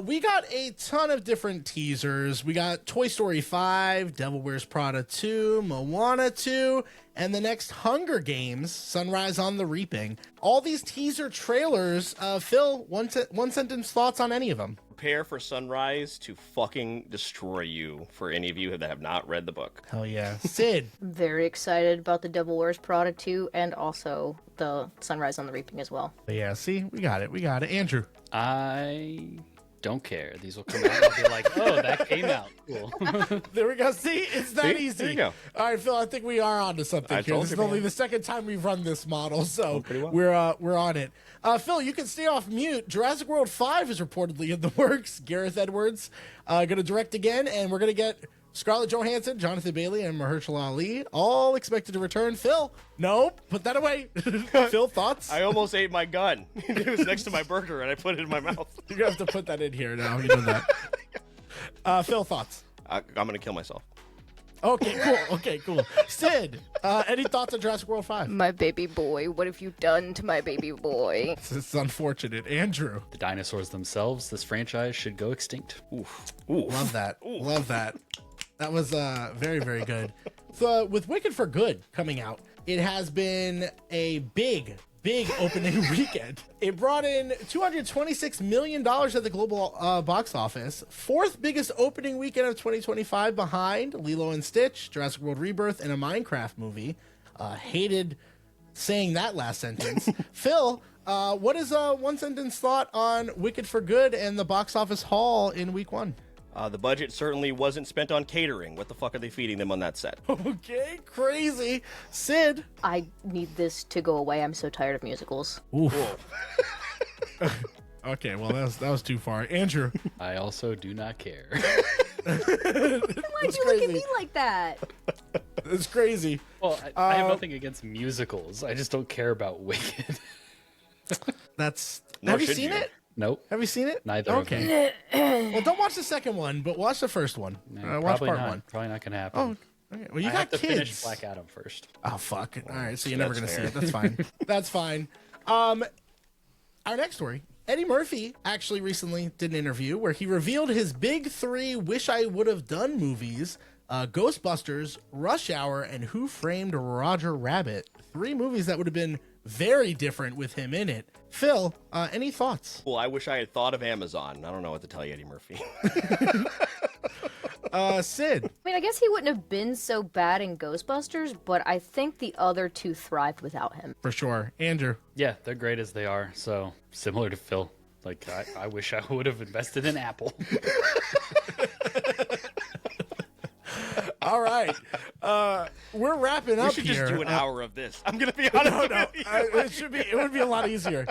We got a ton of different teasers. We got Toy Story 5, Devil Wears Prada 2, Moana 2, and the next Hunger Games, Sunrise on the Reaping. All these teaser trailers, Phil, one sentence thoughts on any of them. prepare for Sunrise to fucking destroy you for any of you that have not read the book. Hell yeah. Sid. I'm very excited about the Devil Wears Prada 2 and also the Sunrise on the Reaping as well. Yeah, see, we got it. Andrew. I don't care. These will come out and I'll be like, oh, that came out. Cool. There we go. See, it's that See? easy. There you go. All right, Phil, I think we are onto something I here. told This is you, only man. the second time we've run this model, so pretty well. we're on it. Phil, you can stay off mute. Jurassic World 5 is reportedly in the works. Gareth Edwards going to direct again, and we're going to get Scarlett Johansson, Jonathan Bailey, and Mahershala Ali all expected to return. Phil, nope, put that away. Phil, thoughts? I almost ate my gun. It was next to my burger, and I put it in my mouth. You're going to have to put that in here now. You know that. Phil, thoughts? I'm going to kill myself. Okay, cool. Sid, any thoughts on Jurassic World 5? My baby boy, what have you done to my baby boy? It's unfortunate. Andrew. The dinosaurs themselves, this franchise should go extinct. Oof. Love that. Love that. That was very, very good. So with Wicked for Good coming out, it has been a big opening weekend. It brought in $226 million at the global box office. Fourth biggest opening weekend of 2025 behind Lilo and Stitch, Jurassic World Rebirth, and a Minecraft movie. Hated saying that last sentence. Phil, what is a one-sentence thought on Wicked for Good and the box office haul in week one? The budget certainly wasn't spent on catering. What the fuck are they feeding them on that set? Okay, crazy. Sid. I need this to go away. I'm so tired of musicals. Oof. Okay, well, that was too far. Andrew. I also do not care. Why'd you look at me like that? It's crazy. Well, I have nothing against musicals. I just don't care about Wicked. That's. Nor Have you should seen you. it? Nope. Have you seen it? Neither of Okay. Well, don't watch the second one, but watch the first one. Watch Probably part not. one. Probably not going to happen. Oh, okay. Well, you I got have to kids. finish Black Adam first. Oh, fuck. All right, so you're never That's going to see fair. it. That's fine. That's fine. Our next story. Eddie Murphy actually recently did an interview where he revealed his big three Wish I Would Have Done movies, Ghostbusters, Rush Hour, and Who Framed Roger Rabbit. Three movies that would have been very different with him in it. Phil, any thoughts? Well, I wish I had thought of Amazon. I don't know what to tell you, Eddie Murphy. Sid. I mean, I guess he wouldn't have been so bad in Ghostbusters, but I think the other two thrived without him. For sure. Andrew. Yeah, they're great as they are. So similar to Phil. Like, I wish I would have invested in Apple. All right. We're wrapping We up should here. just do an hour of this. I'm going to be honest with you. It would be a lot easier.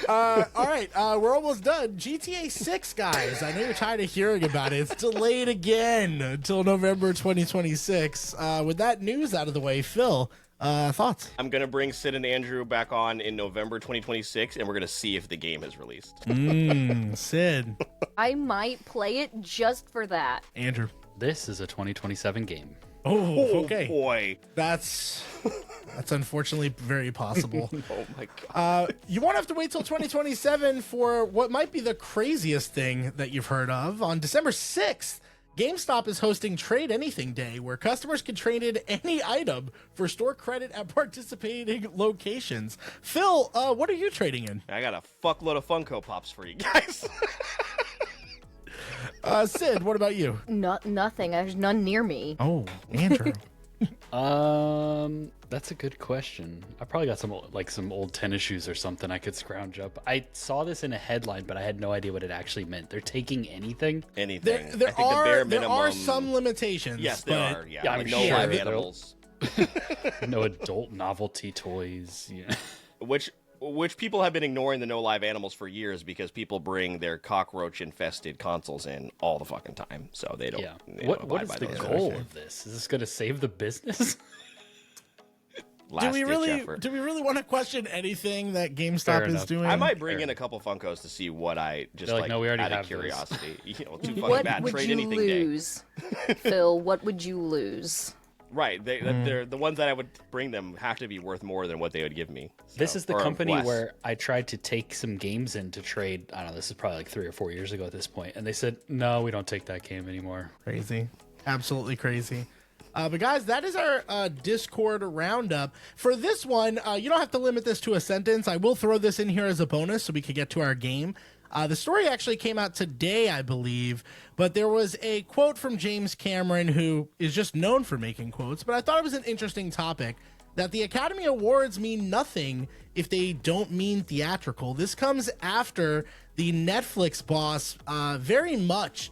All right, we're almost done. GTA 6, guys. I know you're tired of hearing about it. It's delayed again until November 2026. With that news out of the way, Phil, thoughts? I'm going to bring Sid and Andrew back on in November 2026, and we're going to see if the game is released. Sid. I might play it just for that. Andrew. This is a 2027 game. Oh, okay. Boy. That's unfortunately very possible. Oh, my God. You won't have to wait till 2027 for what might be the craziest thing that you've heard of. On December 6th, GameStop is hosting Trade Anything Day, where customers can trade in any item for store credit at participating locations. Phil, what are you trading in? I got a fuckload of Funko Pops for you guys. Sid, what about you? Nothing. There's none near me. Oh, Andrew. That's a good question. I probably got some old tennis shoes or something I could scrounge up. I saw this in a headline, but I had no idea what it actually meant. They're taking anything. Anything. There I think the bare are minimum. some limitations. Yes, there but are. Yeah, Yeah, like I'm no sure live that animals. No adult novelty toys. Yeah. Which people have been ignoring the no live animals for years because people bring their cockroach infested consoles in all the fucking time, so they don't. Yeah. They What don't what abide is by the those goal rules. of this? Is this going to save the business? Do we really effort. want to question anything that GameStop Fair is enough. doing? I might bring in a couple Funkos to see what I just They're like, "No, we already out of have this." curiosity. You know, too fucking What bad. would Trade you anything day. lose, Phil? What would you lose? Right, they're the ones that I would bring them have to be worth more than what they would give me. This So- is the or company less. where I tried to take some games in to trade. I don't know, this is probably like 3 or 4 years ago at this point, and they said, no, we don't take that game anymore. Crazy. Absolutely crazy. But guys, that is our Discord roundup. For this one, you don't have to limit this to a sentence. I will throw this in here as a bonus so we can get to our game. The story actually came out today, I believe, but there was a quote from James Cameron, who is just known for making quotes, but I thought it was an interesting topic, that the Academy Awards mean nothing if they don't mean theatrical. This comes after the Netflix boss very much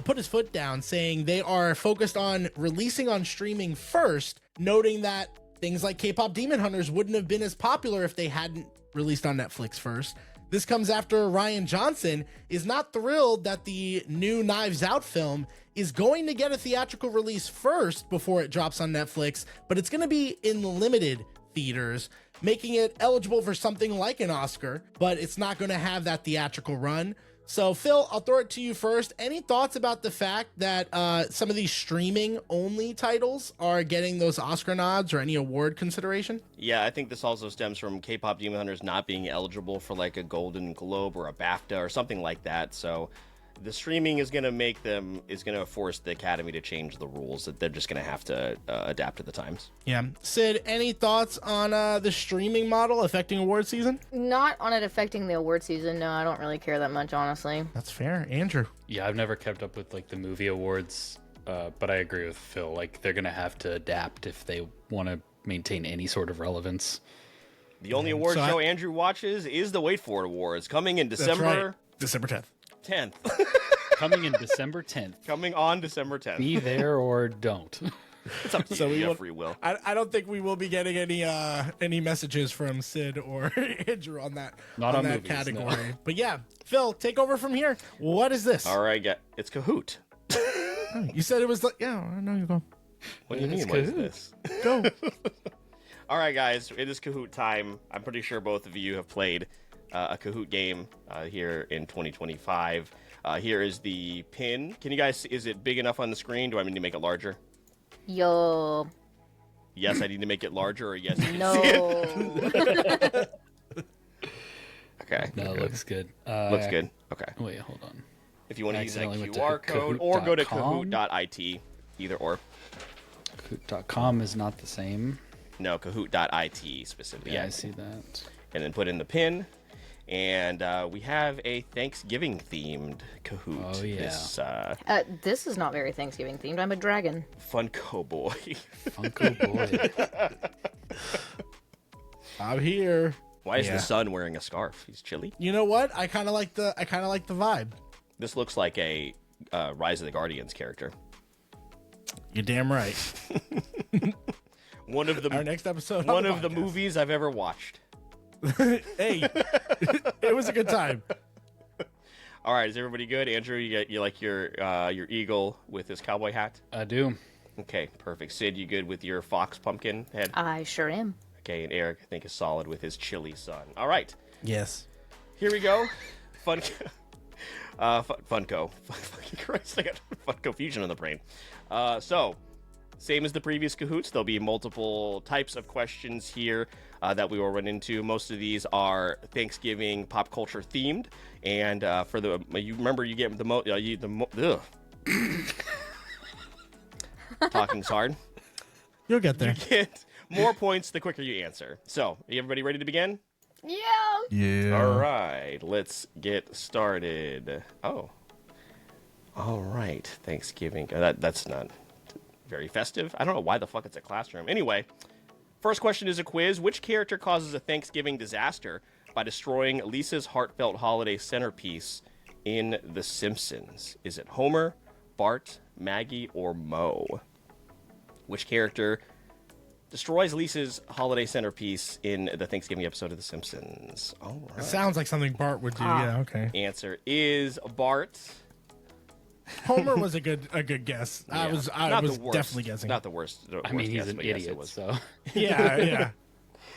put his foot down, saying they are focused on releasing on streaming first, noting that things like K-pop Demon Hunters wouldn't have been as popular if they hadn't released on Netflix first. This comes after Rian Johnson is not thrilled that the new Knives Out film is going to get a theatrical release first before it drops on Netflix, but it's going to be in limited theaters, making it eligible for something like an Oscar, but it's not going to have that theatrical run. So, Phil, I'll throw it to you first. Any thoughts about the fact that some of these streaming-only titles are getting those Oscar nods or any award consideration? Yeah, I think this also stems from K-pop Demon Hunters not being eligible for like a Golden Globe or a BAFTA or something like that. So the streaming is going to force the Academy to change the rules, that they're just going to have to adapt to the times. Yeah. Sid, any thoughts on the streaming model affecting award season? Not on it affecting the award season. No, I don't really care that much, honestly. That's fair. Andrew? Yeah, I've never kept up with like the movie awards, but I agree with Phil. Like they're gonna have to adapt if they want to maintain any sort of relevance. The only award show Andrew watches is the Wait For It Awards, coming in December... That's right. December 10th. 10th. Coming in December 10th. Coming on December 10th. Be there or don't. It's up to you. You have free will. I don't think we will be getting any messages from Sid or Andrew on that, Not on that movies, category. no. But yeah, Phil, take over from here. What is this? All right, it's Kahoot. You said it was like, yeah, I know you go. What do you mean, It's what is Kahoot. this? Go. All right, guys, it is Kahoot time. I'm pretty sure both of you have played a Kahoot game here in 2025. Here is the pin. Can you guys, is it big enough on the screen? Do I need to make it larger? Yo. Yes, I need to make it larger, or yes, you can No. see it? Okay. No, it looks good. Looks good. Okay. Wait, hold on. If you want to use that Accidentally went to QR code, or go to kahoot.com. kahoot.it, either or. Kahoot.com is not the same. No, kahoot.it specifically. Yeah, I see that. And then put in the pin. And we have a Thanksgiving themed Kahoot. Oh, yeah. This is not very Thanksgiving themed. I'm a dragon. Funko Boy. Funko Boy. I'm here. Why is the son wearing a scarf? He's chilly. You know what? I kind of like the vibe. This looks like a Rise of the Guardians character. You're damn right. One of the Our next episode. one on of the podcast. movies I've ever watched. Hey, it was a good time. All right, is everybody good? Andrew, you like your eagle with his cowboy hat? I do. Okay, perfect. Sid, you good with your fox pumpkin head? I sure am. Okay, and Eric, I think, is solid with his chili sun. All right, Yes. here we go. Funko. Fucking Christ, I got Funko Fusion on the brain. So, same as the previous Kahoots, there'll be multiple types of questions here that we will run into. Most of these are Thanksgiving pop culture themed, and for the you remember you get the talking's hard. You'll get there. Get more points the quicker you answer. So, everybody ready to begin? Yeah. Yeah. All right, let's get started. Oh, all right. Thanksgiving. That's not very festive. I don't know why the fuck it's a classroom. Anyway, first question is a quiz. Which character causes a Thanksgiving disaster by destroying Lisa's heartfelt holiday centerpiece in The Simpsons? Is it Homer, Bart, Maggie, or Moe? Which character destroys Lisa's holiday centerpiece in the Thanksgiving episode of The Simpsons? All It right. sounds like something Bart would do. Yeah. Okay. Answer is Bart. Homer was a good guess. I Yeah. was Not the worst. definitely guessing. Not the worst. I mean, he's guess, an but yes, it idiot, was. so. Yeah. Yeah.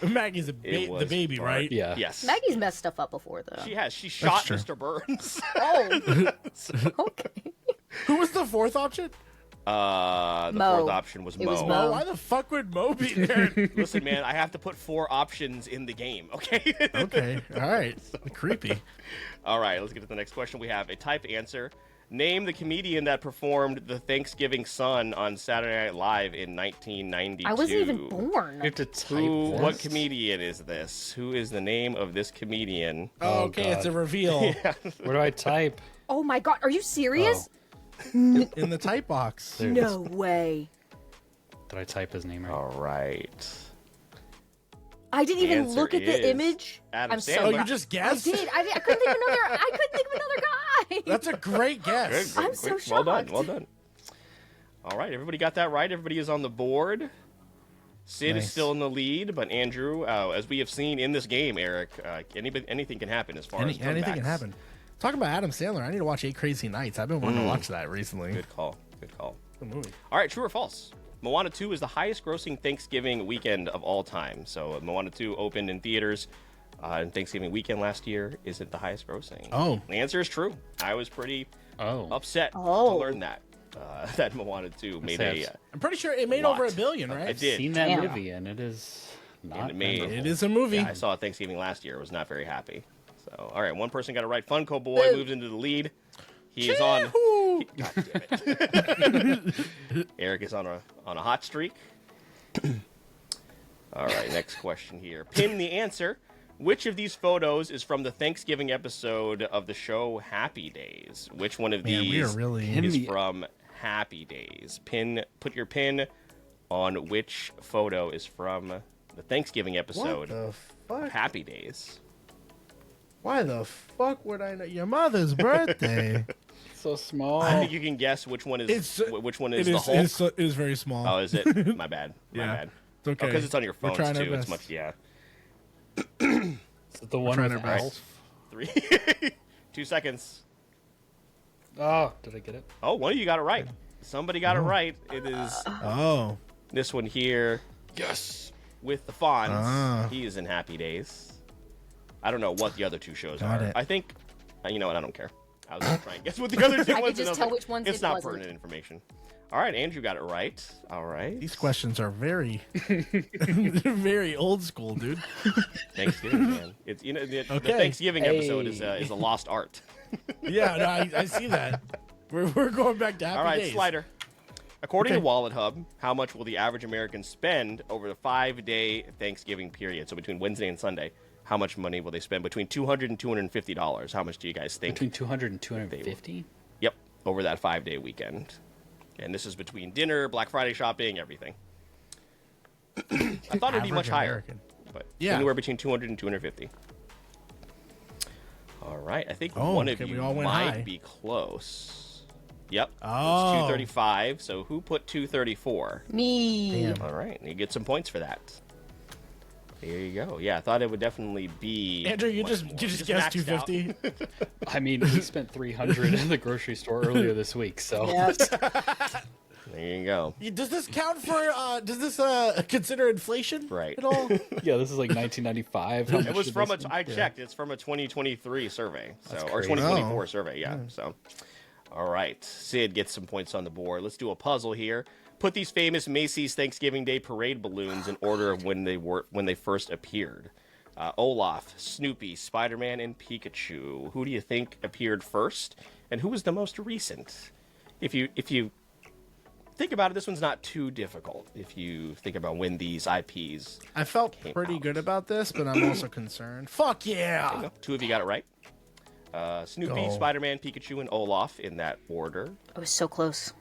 Maggie's It was the baby, Bart. right? Yeah. Yes. Maggie's messed stuff up before, though. She has. She shot true. Mr. Burns. Oh. Okay. Who was the fourth option? The Mo. fourth option was It Mo. was Oh, Mo. why the fuck would Mo be there? Listen, man, I have to put 4 options in the game. Okay. Okay. All right. Creepy. All right. Let's get to the next question. We have a typed answer Name the comedian that performed the Thanksgiving Sun on Saturday Night Live in 1992. I wasn't even born. You have to type Who? What this? comedian is this? Who is the name of this comedian? Oh, okay, it's a reveal Where do I type? Oh my god, are you serious? in the type box. There it No way. Did I type his name right? All right. I didn't even answer look at is the image. Adam I'm so Sandler. Oh, Well, you just I guessed? did. I couldn't think of another. I couldn't think of another guy. That's a great guess. Good, I'm good, so quick. Well done. shocked. Well done. All right, everybody got that right. Everybody is on the board. Sid is Nice. still in the lead, but Andrew, as we have seen in this game, Eric, anything can happen as far as Anything can comebacks. happen. Talking about Adam Sandler, I need to watch 8 Crazy Nights. I've been wanting to watch that recently. Good call. Good call. Good movie. All right, true or false? Moana 2 is the highest grossing Thanksgiving weekend of all time. So Moana 2 opened in theaters in Thanksgiving weekend last year. Is it the highest grossing? Oh. The answer is true. I was pretty Oh. upset Oh. to learn that. That Moana 2 made Sad. I'm pretty sure it made Lot. over $1 billion, right? It did. Seen that Damn. movie, and it is not it made- memorable. It is a movie. Yeah, I saw it Thanksgiving last year. I was not very happy. So, all right, one person got it right. Funko Boy moves into the lead. He is on. Chee-hoo! God damn it. Eric is on a hot streak. All right, next question here. Pin the answer. Which of these photos is from the Thanksgiving episode of the show Happy Days? Which one of Man, we are these really... is from Happy Days? Put your pin on which photo is from the Thanksgiving What episode the fuck? Happy Days. Why the fuck would I know? Your mother's birthday. So small. I think you can guess which one is which one is the Hulk. It is very small. Oh, is it? My bad. My Yeah. bad. It's okay. Because it's on your We're phone trying our too. It's best. much. Yeah. Is it the one trying with our best. Alf? 3, 2 seconds. Oh, did I get it? Oh, one of you got it right. Somebody got it right. It is Oh. this one here Yes. with the Fonz. Ah. He is in Happy Days. I don't know what the other two shows Got are. it. I think. You know what? I don't care. I was gonna try and guess what the other two I ones. could just and I was tell like, which ones It's it not wasn't. pertinent information. All right, Andrew got it right. All right. These questions are very, they're very old school, dude. Thanksgiving, man. It's the Okay. Thanksgiving episode is Hey. a lost art. Yeah, no, I see that. We're going back to Happy All right, Days. Slider. According to Okay. Wallet Hub, how much will the average American spend over the 5-day Thanksgiving period? So between Wednesday and Sunday, how much money will they spend? Between $200 and $250. How much do you guys think? Between 200 and 250? Yep, over that 5-day weekend. And this is between dinner, Black Friday shopping, everything. I thought it'd be much Average higher, American. but Yeah. anywhere between 200 and 250. All right, I think Oh, one of okay, you we all went might high. be close. Yep, Oh. it's 235. So who put 234? Me. Damn. All right, you get some points for that. There you go. Yeah, I thought it would definitely be. Andrew, you much just more. you just guessed maxed out. 250. I mean, we spent 300 in the grocery store earlier this week, so Yes. There you go. Does this count for? Does this consider inflation Right. at all? yeah, this is like 1995. How It much was did from this- I checked. It's from a 2023 survey, so or crazy. 2024 Oh. survey. Yeah. So, all right, Sid gets some points on the board. Let's do a puzzle here. Put these famous Macy's Thanksgiving Day parade balloons in order of when they first appeared. Olaf, Snoopy, Spider-Man, and Pikachu. Who do you think appeared first, and who was the most recent? If you think about it, this one's not too difficult. If you think about when these IPs, I felt Came pretty out. good about this, but I'm also concerned. Fuck yeah! two of you got it right. Snoopy, Go. Spider-Man, Pikachu, and Olaf in that order. I was so close.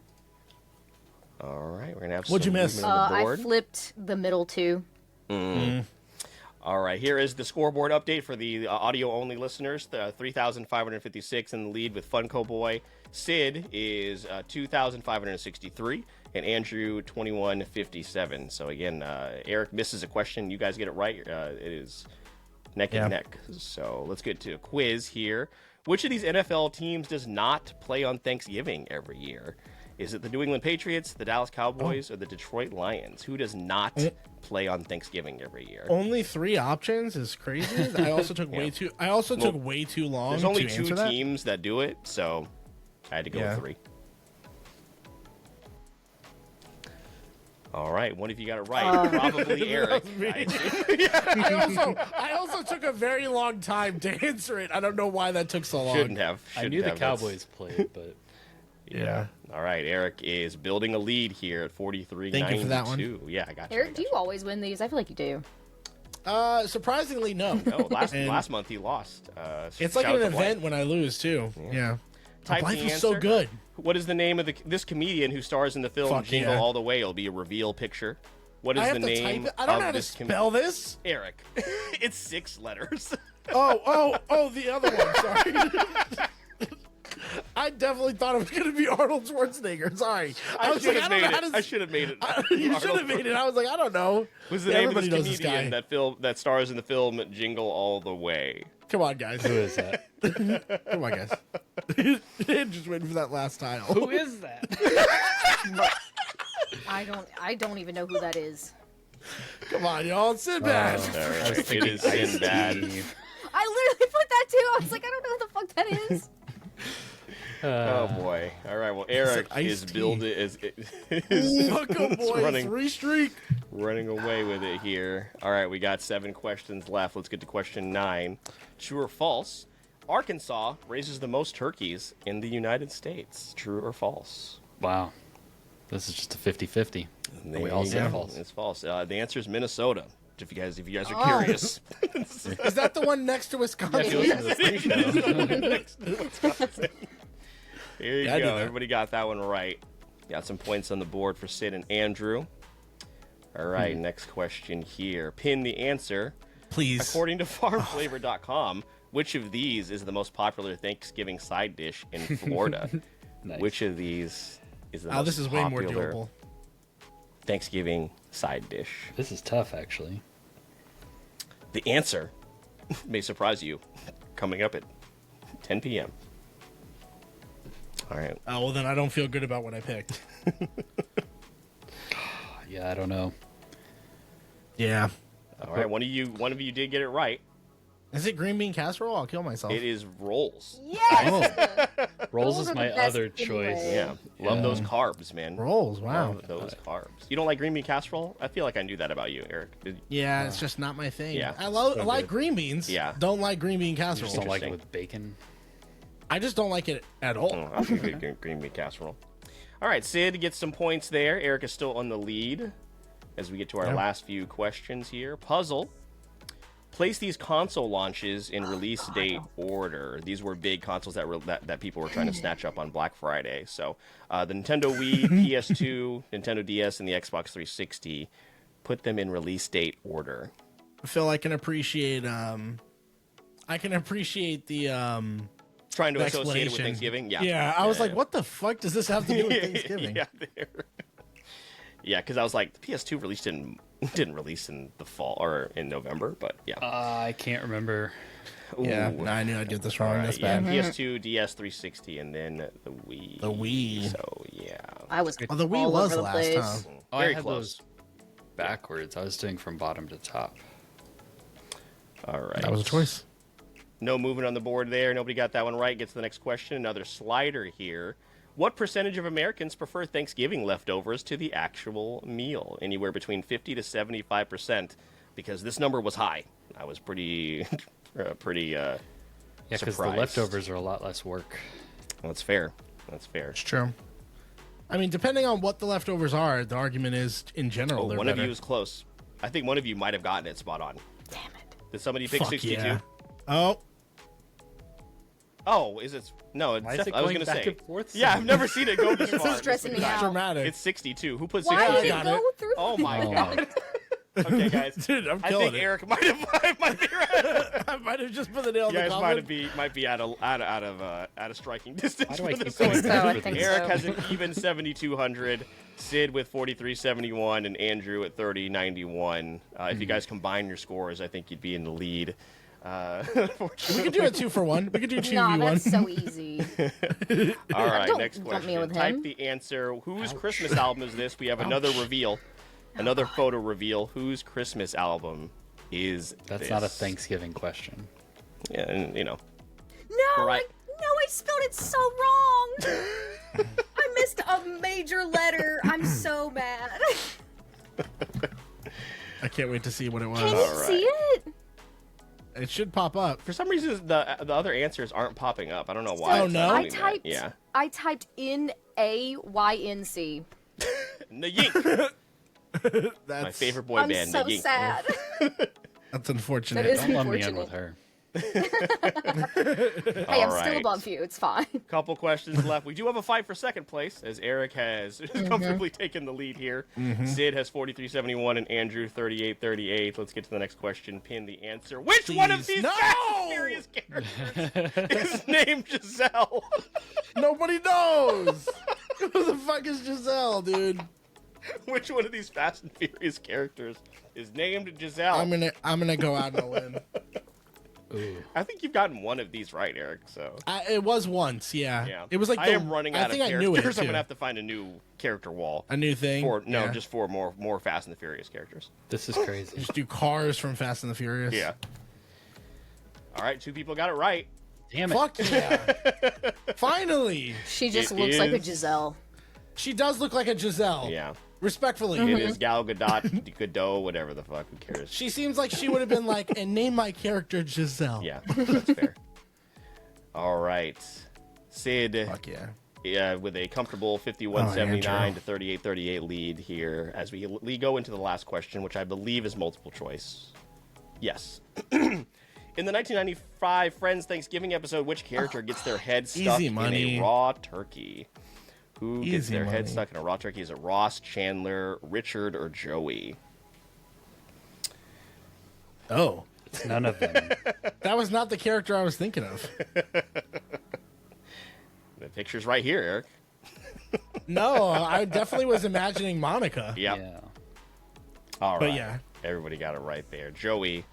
All right, we're gonna have. What'd you some miss? movement on the I board. flipped the middle two. All right, here is the scoreboard update for the audio-only listeners. 3,556 in the lead with Funko Boy. Sid is 2,563, and Andrew 2,157. So again, Eric misses a question. You guys get it right. It is neck and Yeah. neck. So let's get to a quiz here. Which of these NFL teams does not play on Thanksgiving every year? Is it the New England Patriots, the Dallas Cowboys, or the Detroit Lions? Who does not play on Thanksgiving every year? Only 3 options is crazy. I also took way too. I also took way too long. There's only to 2 answer that. teams that do it, so I had to go Yeah. with 3. All right, one of you got it right. Probably Eric. I also took a very long time to answer it. I don't know why that took so long. Shouldn't have. I shouldn't knew the have. That's- Cowboys played, but Yeah. All right, Eric is building a lead here at 43-92. Thank you for that one. Yeah, I got you. Eric, do you always win these? I feel like you do. Surprisingly, no. No, last month he lost. It's like shout an out to Blake. event when I lose too. Yeah. Type Life the was so answer. good. What is the name of this comedian who stars in the film Fuck Jingle yeah. All the Way? It'll be a reveal picture. What is I the have to name type it. I don't of know how to this spell this. Eric. It's 6 letters. Oh, the other one. Sorry. I definitely thought it was going to be Arnold Schwarzenegger. Sorry. I was should like, have I don't made know it. how to I should have made it. You should have made it. I was like, I don't know. What's the Yeah, name of this everybody knows comedian this that stars in the film Jingle All the Way? Come on, guys. Who is that? Come on, guys. Just waiting for that last tile. Who is that? I don't even know who that is. Come on, y'all. Sinbad. I was It thinking is Sinbad. I literally put that too. I was like, I don't know who the fuck that is. Oh boy! All right. Well, Eric is iced building is Funko boy, running 3 streak. running away with it here. All right, we got 7 questions left. Let's get to question 9. True or false? Arkansas raises the most turkeys in the United States. True or false? Wow. This is just a 50-50. There We all you say go. false. It's false. The answer is Minnesota. If you guys are Oh. curious. Is that the one next to Wisconsin? If you listen to the pre-show. Here you Yeah, I go. did that. Everybody got that one right. Got some points on the board for Sid and Andrew. All right, next question here. Pin the answer. Please. According to farmflavor.com, which of these is the most popular Thanksgiving side dish in Florida? Nice. Which of these is the Oh, most this is way more popular doable. Thanksgiving side dish? This is tough, actually. The answer may surprise you coming up at 10 p.m. All right. Oh, well, then I don't feel good about what I picked. Yeah, I don't know. Yeah. All right. One of you did get it right. Is it green bean casserole? I'll kill myself. It is rolls. Yes. Oh, Rolls Those is are the my best other choice. anyway. Yeah. Love those carbs, man. rolls. Wow. Love those carbs. You don't like green bean casserole? I feel like I knew that about you, Eric. Yeah, it's just not my thing. Yeah. I like green beans. Yeah. Don't like green bean Just casserole. don't like it Interesting. with bacon. I just don't like it at all. Oh, I'll give you a green bean casserole. All right, Sid gets some points there. Eric is still on the lead as we get to our last few questions here. Puzzle. Place these console launches in release date order. These were big consoles that people were trying to snatch up on Black Friday. So the Nintendo Wii, PS2, Nintendo DS, and the Xbox 360. Put them in release date order. Phil, I can appreciate the Trying to the associate it with explanation. Thanksgiving. Yeah. Yeah, I was like, what the fuck does this have to do with Thanksgiving? Yeah, yeah, because I was like, the PS2 release didn't release in the fall or in November, but yeah. I can't remember. Yeah, Ooh. no, I knew I'd get this All wrong. right, That's yeah, bad. PS2, DS 360, and then the Wii. The Wii. So yeah, I was. Oh, the Wii all was over the last place. time. Oh, very I had close. those backwards. I was doing from bottom to top. All right, That was a choice. No movement on the board there. Nobody got that one right. Gets to the next question. Another slider here. What percentage of Americans prefer Thanksgiving leftovers to the actual meal? Anywhere between 50 to 75%, because this number was high. I was pretty Yeah, because the surprised. leftovers are a lot less work. Well, that's fair. That's fair. It's true. I mean, depending on what the leftovers are, the argument is in general Oh, they're one better. of you is close. I think one of you might have gotten it spot on. Damn it. Did somebody pick Fuck 62? yeah. Oh, Oh, is it? No, it's Why is it I was going gonna back say. and forth so Yeah, I've never seen it go this This far. is stressing me It's out. dramatic. It's 62. Who put Why 62? did it got go it. through? Oh my Oh god. Okay, guys. dude, I'm I killing think it. Eric might have right. I might have just put the nail in You the guys coffin. might be out of striking distance. Why do I for keep this going one. So, back I with think these? Eric so. has an even 7,200, Sid with 4,371, and Andrew at 3,091. If you guys combine your scores, I think you'd be in the lead. We could do a 2-for-1. We could do 2v1. Nah, that's so easy. All right, Don't next lump question. me with Type him. the answer. Whose Christmas album is this? We have another reveal, another photo reveal. Whose Christmas album is That's this? not a Thanksgiving question. Yeah, and, No, Right. I spelled it so wrong. I missed a major letter. I'm so mad. I can't wait to see what it was. Can you All see it? It should pop up. For some reason, the other answers aren't popping up. I don't know why. Oh, it's no? not I doing that. typed. Yeah. I typed in AYNC. The Yink. That's My favorite boy I'm band, so the Yink. sad. That's unfortunate. That is Don't lump me in unfortunate. with her. Hey, I'm still right. above you. It's fine. Couple questions left. We do have a fight for second place, as Eric has comfortably taken the lead here. Sid has 43.71 and Andrew 38.38. Let's get to the next question. Pin the answer. Which one of these No! Fast and Furious characters is named Giselle? Nobody knows. Who the fuck is Giselle, dude? Which one of these Fast and Furious characters is named Giselle? I'm gonna go out on a limb. Ooh. I think you've gotten one of these right, Eric. So It was once, yeah. yeah, It was like I am running out of I characters. knew it I'm too. gonna have to find a new character wall. A new thing. Yeah. Just for more Fast and the Furious characters. This is crazy. Just do cars from Fast and the Furious. Yeah. All right, 2 people got it right. Damn it. Fuck yeah. Finally. She just It looks like a is- Giselle. She does look like a Giselle. Yeah. Respectfully. It is Gal Gadot, whatever the fuck. Who cares? She seems like she would have been like, and name my character Giselle. Yeah, that's fair. All right, Sid. Fuck yeah. Yeah, with a comfortable 51-79 to 38-38 lead here as we go into the last question, which I believe is multiple choice. Yes. In the 1995 Friends Thanksgiving episode, which character gets their head stuck Easy in money. a raw turkey? Who gets Easy their head money. stuck in a raw turkey? Is it Ross, Chandler, Richard, or Joey? Oh. It's none of them. That was not the character I was thinking of. The picture's right here, Eric. No, I definitely was imagining Monica. Yep. Yeah. All right. But yeah, Everybody got it right there. Joey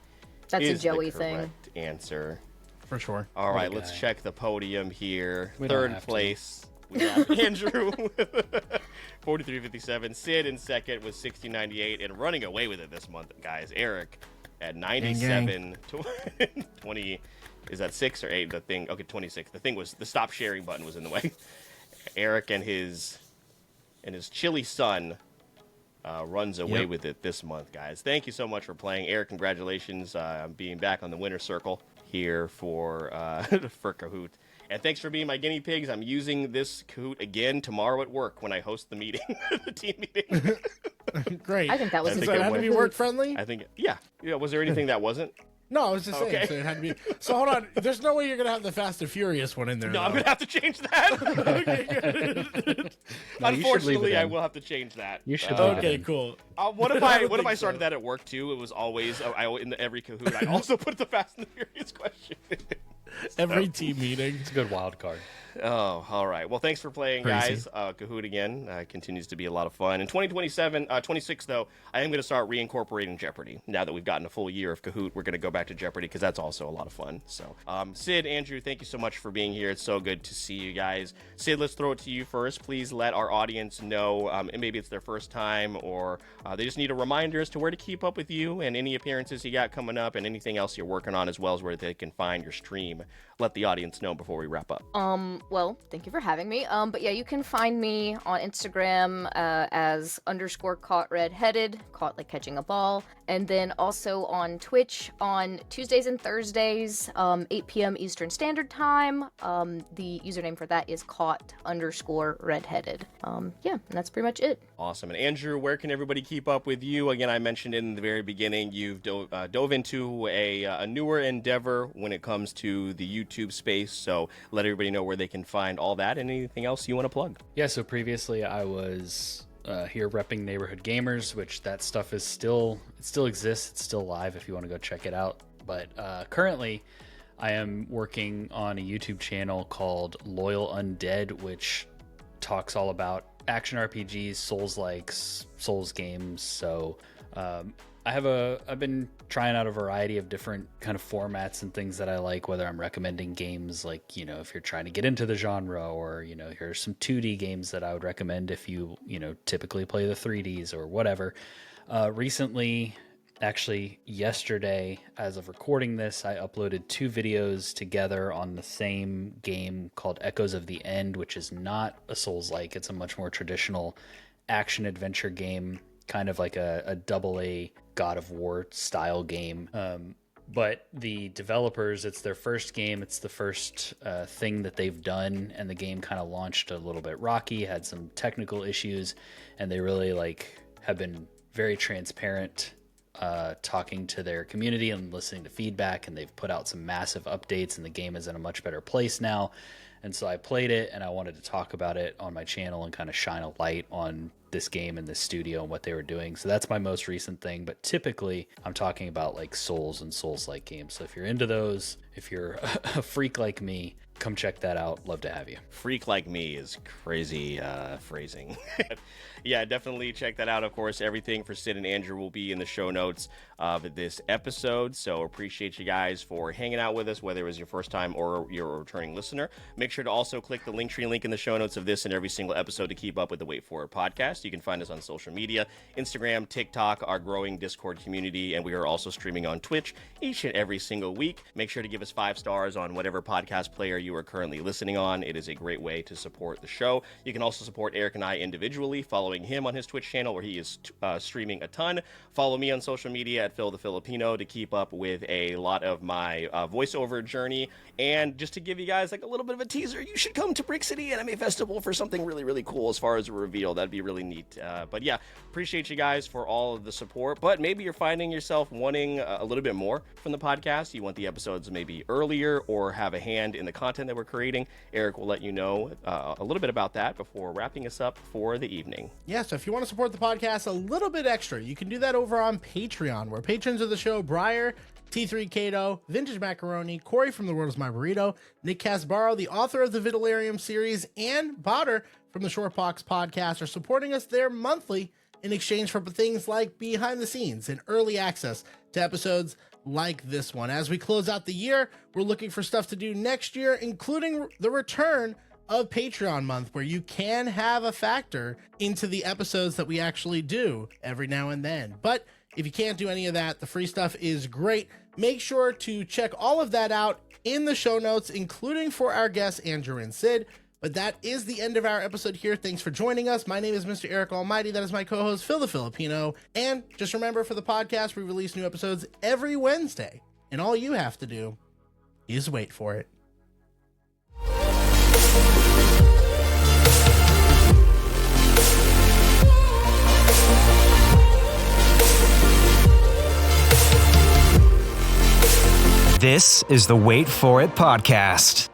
That's a is Joey the thing. correct answer. for sure. All What a right, let's guy. check the podium here. We don't Third have to. place, we have Andrew, 43.57. Sid in second with 60.98, and running away with it this month, guys. Eric at 97. 20. Is that 6 or 8? The thing. Okay, 26. The thing was the stop sharing button was in the way. Eric and his chilly son runs away Yep. with it this month, guys. Thank you so much for playing. Eric, congratulations on being back on the winner's circle here for Kahoot. And thanks for being my guinea pigs. I'm using this Kahoot again tomorrow at work when I host the meeting, the team meeting. Great. I think that was I a think So it it had to went- be work friendly? I think, yeah. Was there anything that wasn't? No, I was just saying. Okay. So it had to be. So hold on. There's no way you're gonna have the Fast and Furious one in there. No, though. I'm going to have to change that. No, you should leave Unfortunately, it I in. will have to change that. You should leave it Okay, in. cool. What if I I would what if think I started so. that at work too? It was always in every Kahoot. I also put the Fast and the Furious question. Every team meeting. It's a good wild card. Oh, all right. Well, thanks for playing, Crazy. guys. Kahoot again continues to be a lot of fun. In 26, though, I am going to start reincorporating Jeopardy. Now that we've gotten a full year of Kahoot, we're going to go back to Jeopardy because that's also a lot of fun. So, Sid, Andrew, thank you so much for being here. It's so good to see you guys. Sid, let's throw it to you first. Please let our audience know, and maybe it's their first time or they just need a reminder as to where to keep up with you and any appearances you got coming up and anything else you're working on, as well as where they can find your stream. Let the audience know before we wrap up. Well, thank you for having me. But yeah, you can find me on Instagram as _caught redheaded, caught like catching a ball, and then also on Twitch on Tuesdays and Thursdays, 8 p.m. Eastern Standard Time. The username for that is caught _redheaded. Yeah, and that's pretty much it. Awesome. And Andrew, where can everybody keep up with you? Again, I mentioned in the very beginning, you've dove into a newer endeavor when it comes to the YouTube space. So let everybody know where they can find all that and anything else you want to plug. Yeah, so previously I was here repping Neighborhood Gamers, which that stuff is still exists. It's still live if you want to go check it out. But currently I am working on a YouTube channel called Loyal Undead, which talks all about action RPGs, Souls-likes, Souls games. So I've been trying out a variety of different kind of formats and things that I like, whether I'm recommending games like, if you're trying to get into the genre, or, here's some 2D games that I would recommend if you typically play the 3Ds or whatever. Recently, actually yesterday, as of recording this, I uploaded 2 videos together on the same game called Echoes of the End, which is not a Souls-like. It's a much more traditional action adventure game, kind of like a AA God of War style game. But the developers, it's their first game. It's the first thing that they've done, and the game kind of launched a little bit rocky, had some technical issues, and they really have been very transparent, talking to their community and listening to feedback, and they've put out some massive updates, and the game is in a much better place now. And so I played it, and I wanted to talk about it on my channel and kind of shine a light on this game and this studio and what they were doing. So that's my most recent thing. But typically I'm talking about like Souls and Souls-like games. So if you're into those, if you're a freak like me, come check that out. Love to have you. Freak like me is crazy phrasing. Yeah, definitely check that out. Of course, everything for Sid and Andrew will be in the show notes of this episode. So appreciate you guys for hanging out with us, whether it was your first time or you're a returning listener. Make sure to also click the Linktree link in the show notes of this and every single episode to keep up with the Wait For It podcast. You can find us on social media, Instagram, TikTok, our growing Discord community, and we are also streaming on Twitch each and every single week. Make sure to give us 5 stars on whatever podcast player you are currently listening on. It is a great way to support the show. You can also support Eric and I individually, following him on his Twitch channel where he is streaming a ton. Follow me on social media at Phil the Filipino to keep up with a lot of my voiceover journey. And just to give you guys like a little bit of a teaser, you should come to Brick City Anime Festival for something really, really cool as far as a reveal. That'd be really neat. But yeah, appreciate you guys for all of the support. But maybe you're finding yourself wanting a little bit more from the podcast. You want the episodes maybe earlier or have a hand in the content that we're creating. Eric will let you know a little bit about that before wrapping us up for the evening. Yeah, so if you want to support the podcast a little bit extra, you can do that over on Patreon, where patrons of the show, Briar, T3 Kato, Vintage Macaroni, Corey from The World Is My Burrito, Nick Casbaro, the author of the Vidalarium series, and Botter from the Shortbox podcast are supporting us there monthly in exchange for things like behind the scenes and early access to episodes like this one. As we close out the year, we're looking for stuff to do next year, including the return of Patreon month, where you can have a factor into the episodes that we actually do every now and then. But if you can't do any of that, the free stuff is great. Make sure to check all of that out in the show notes, including for our guests, Andrew and Sid. But that is the end of our episode here. Thanks for joining us. My name is Mr. Eric Almighty. That is my co-host, Phil the Filipino. And just remember, for the podcast, we release new episodes every Wednesday. And all you have to do is wait for it. This is the Wait For It podcast.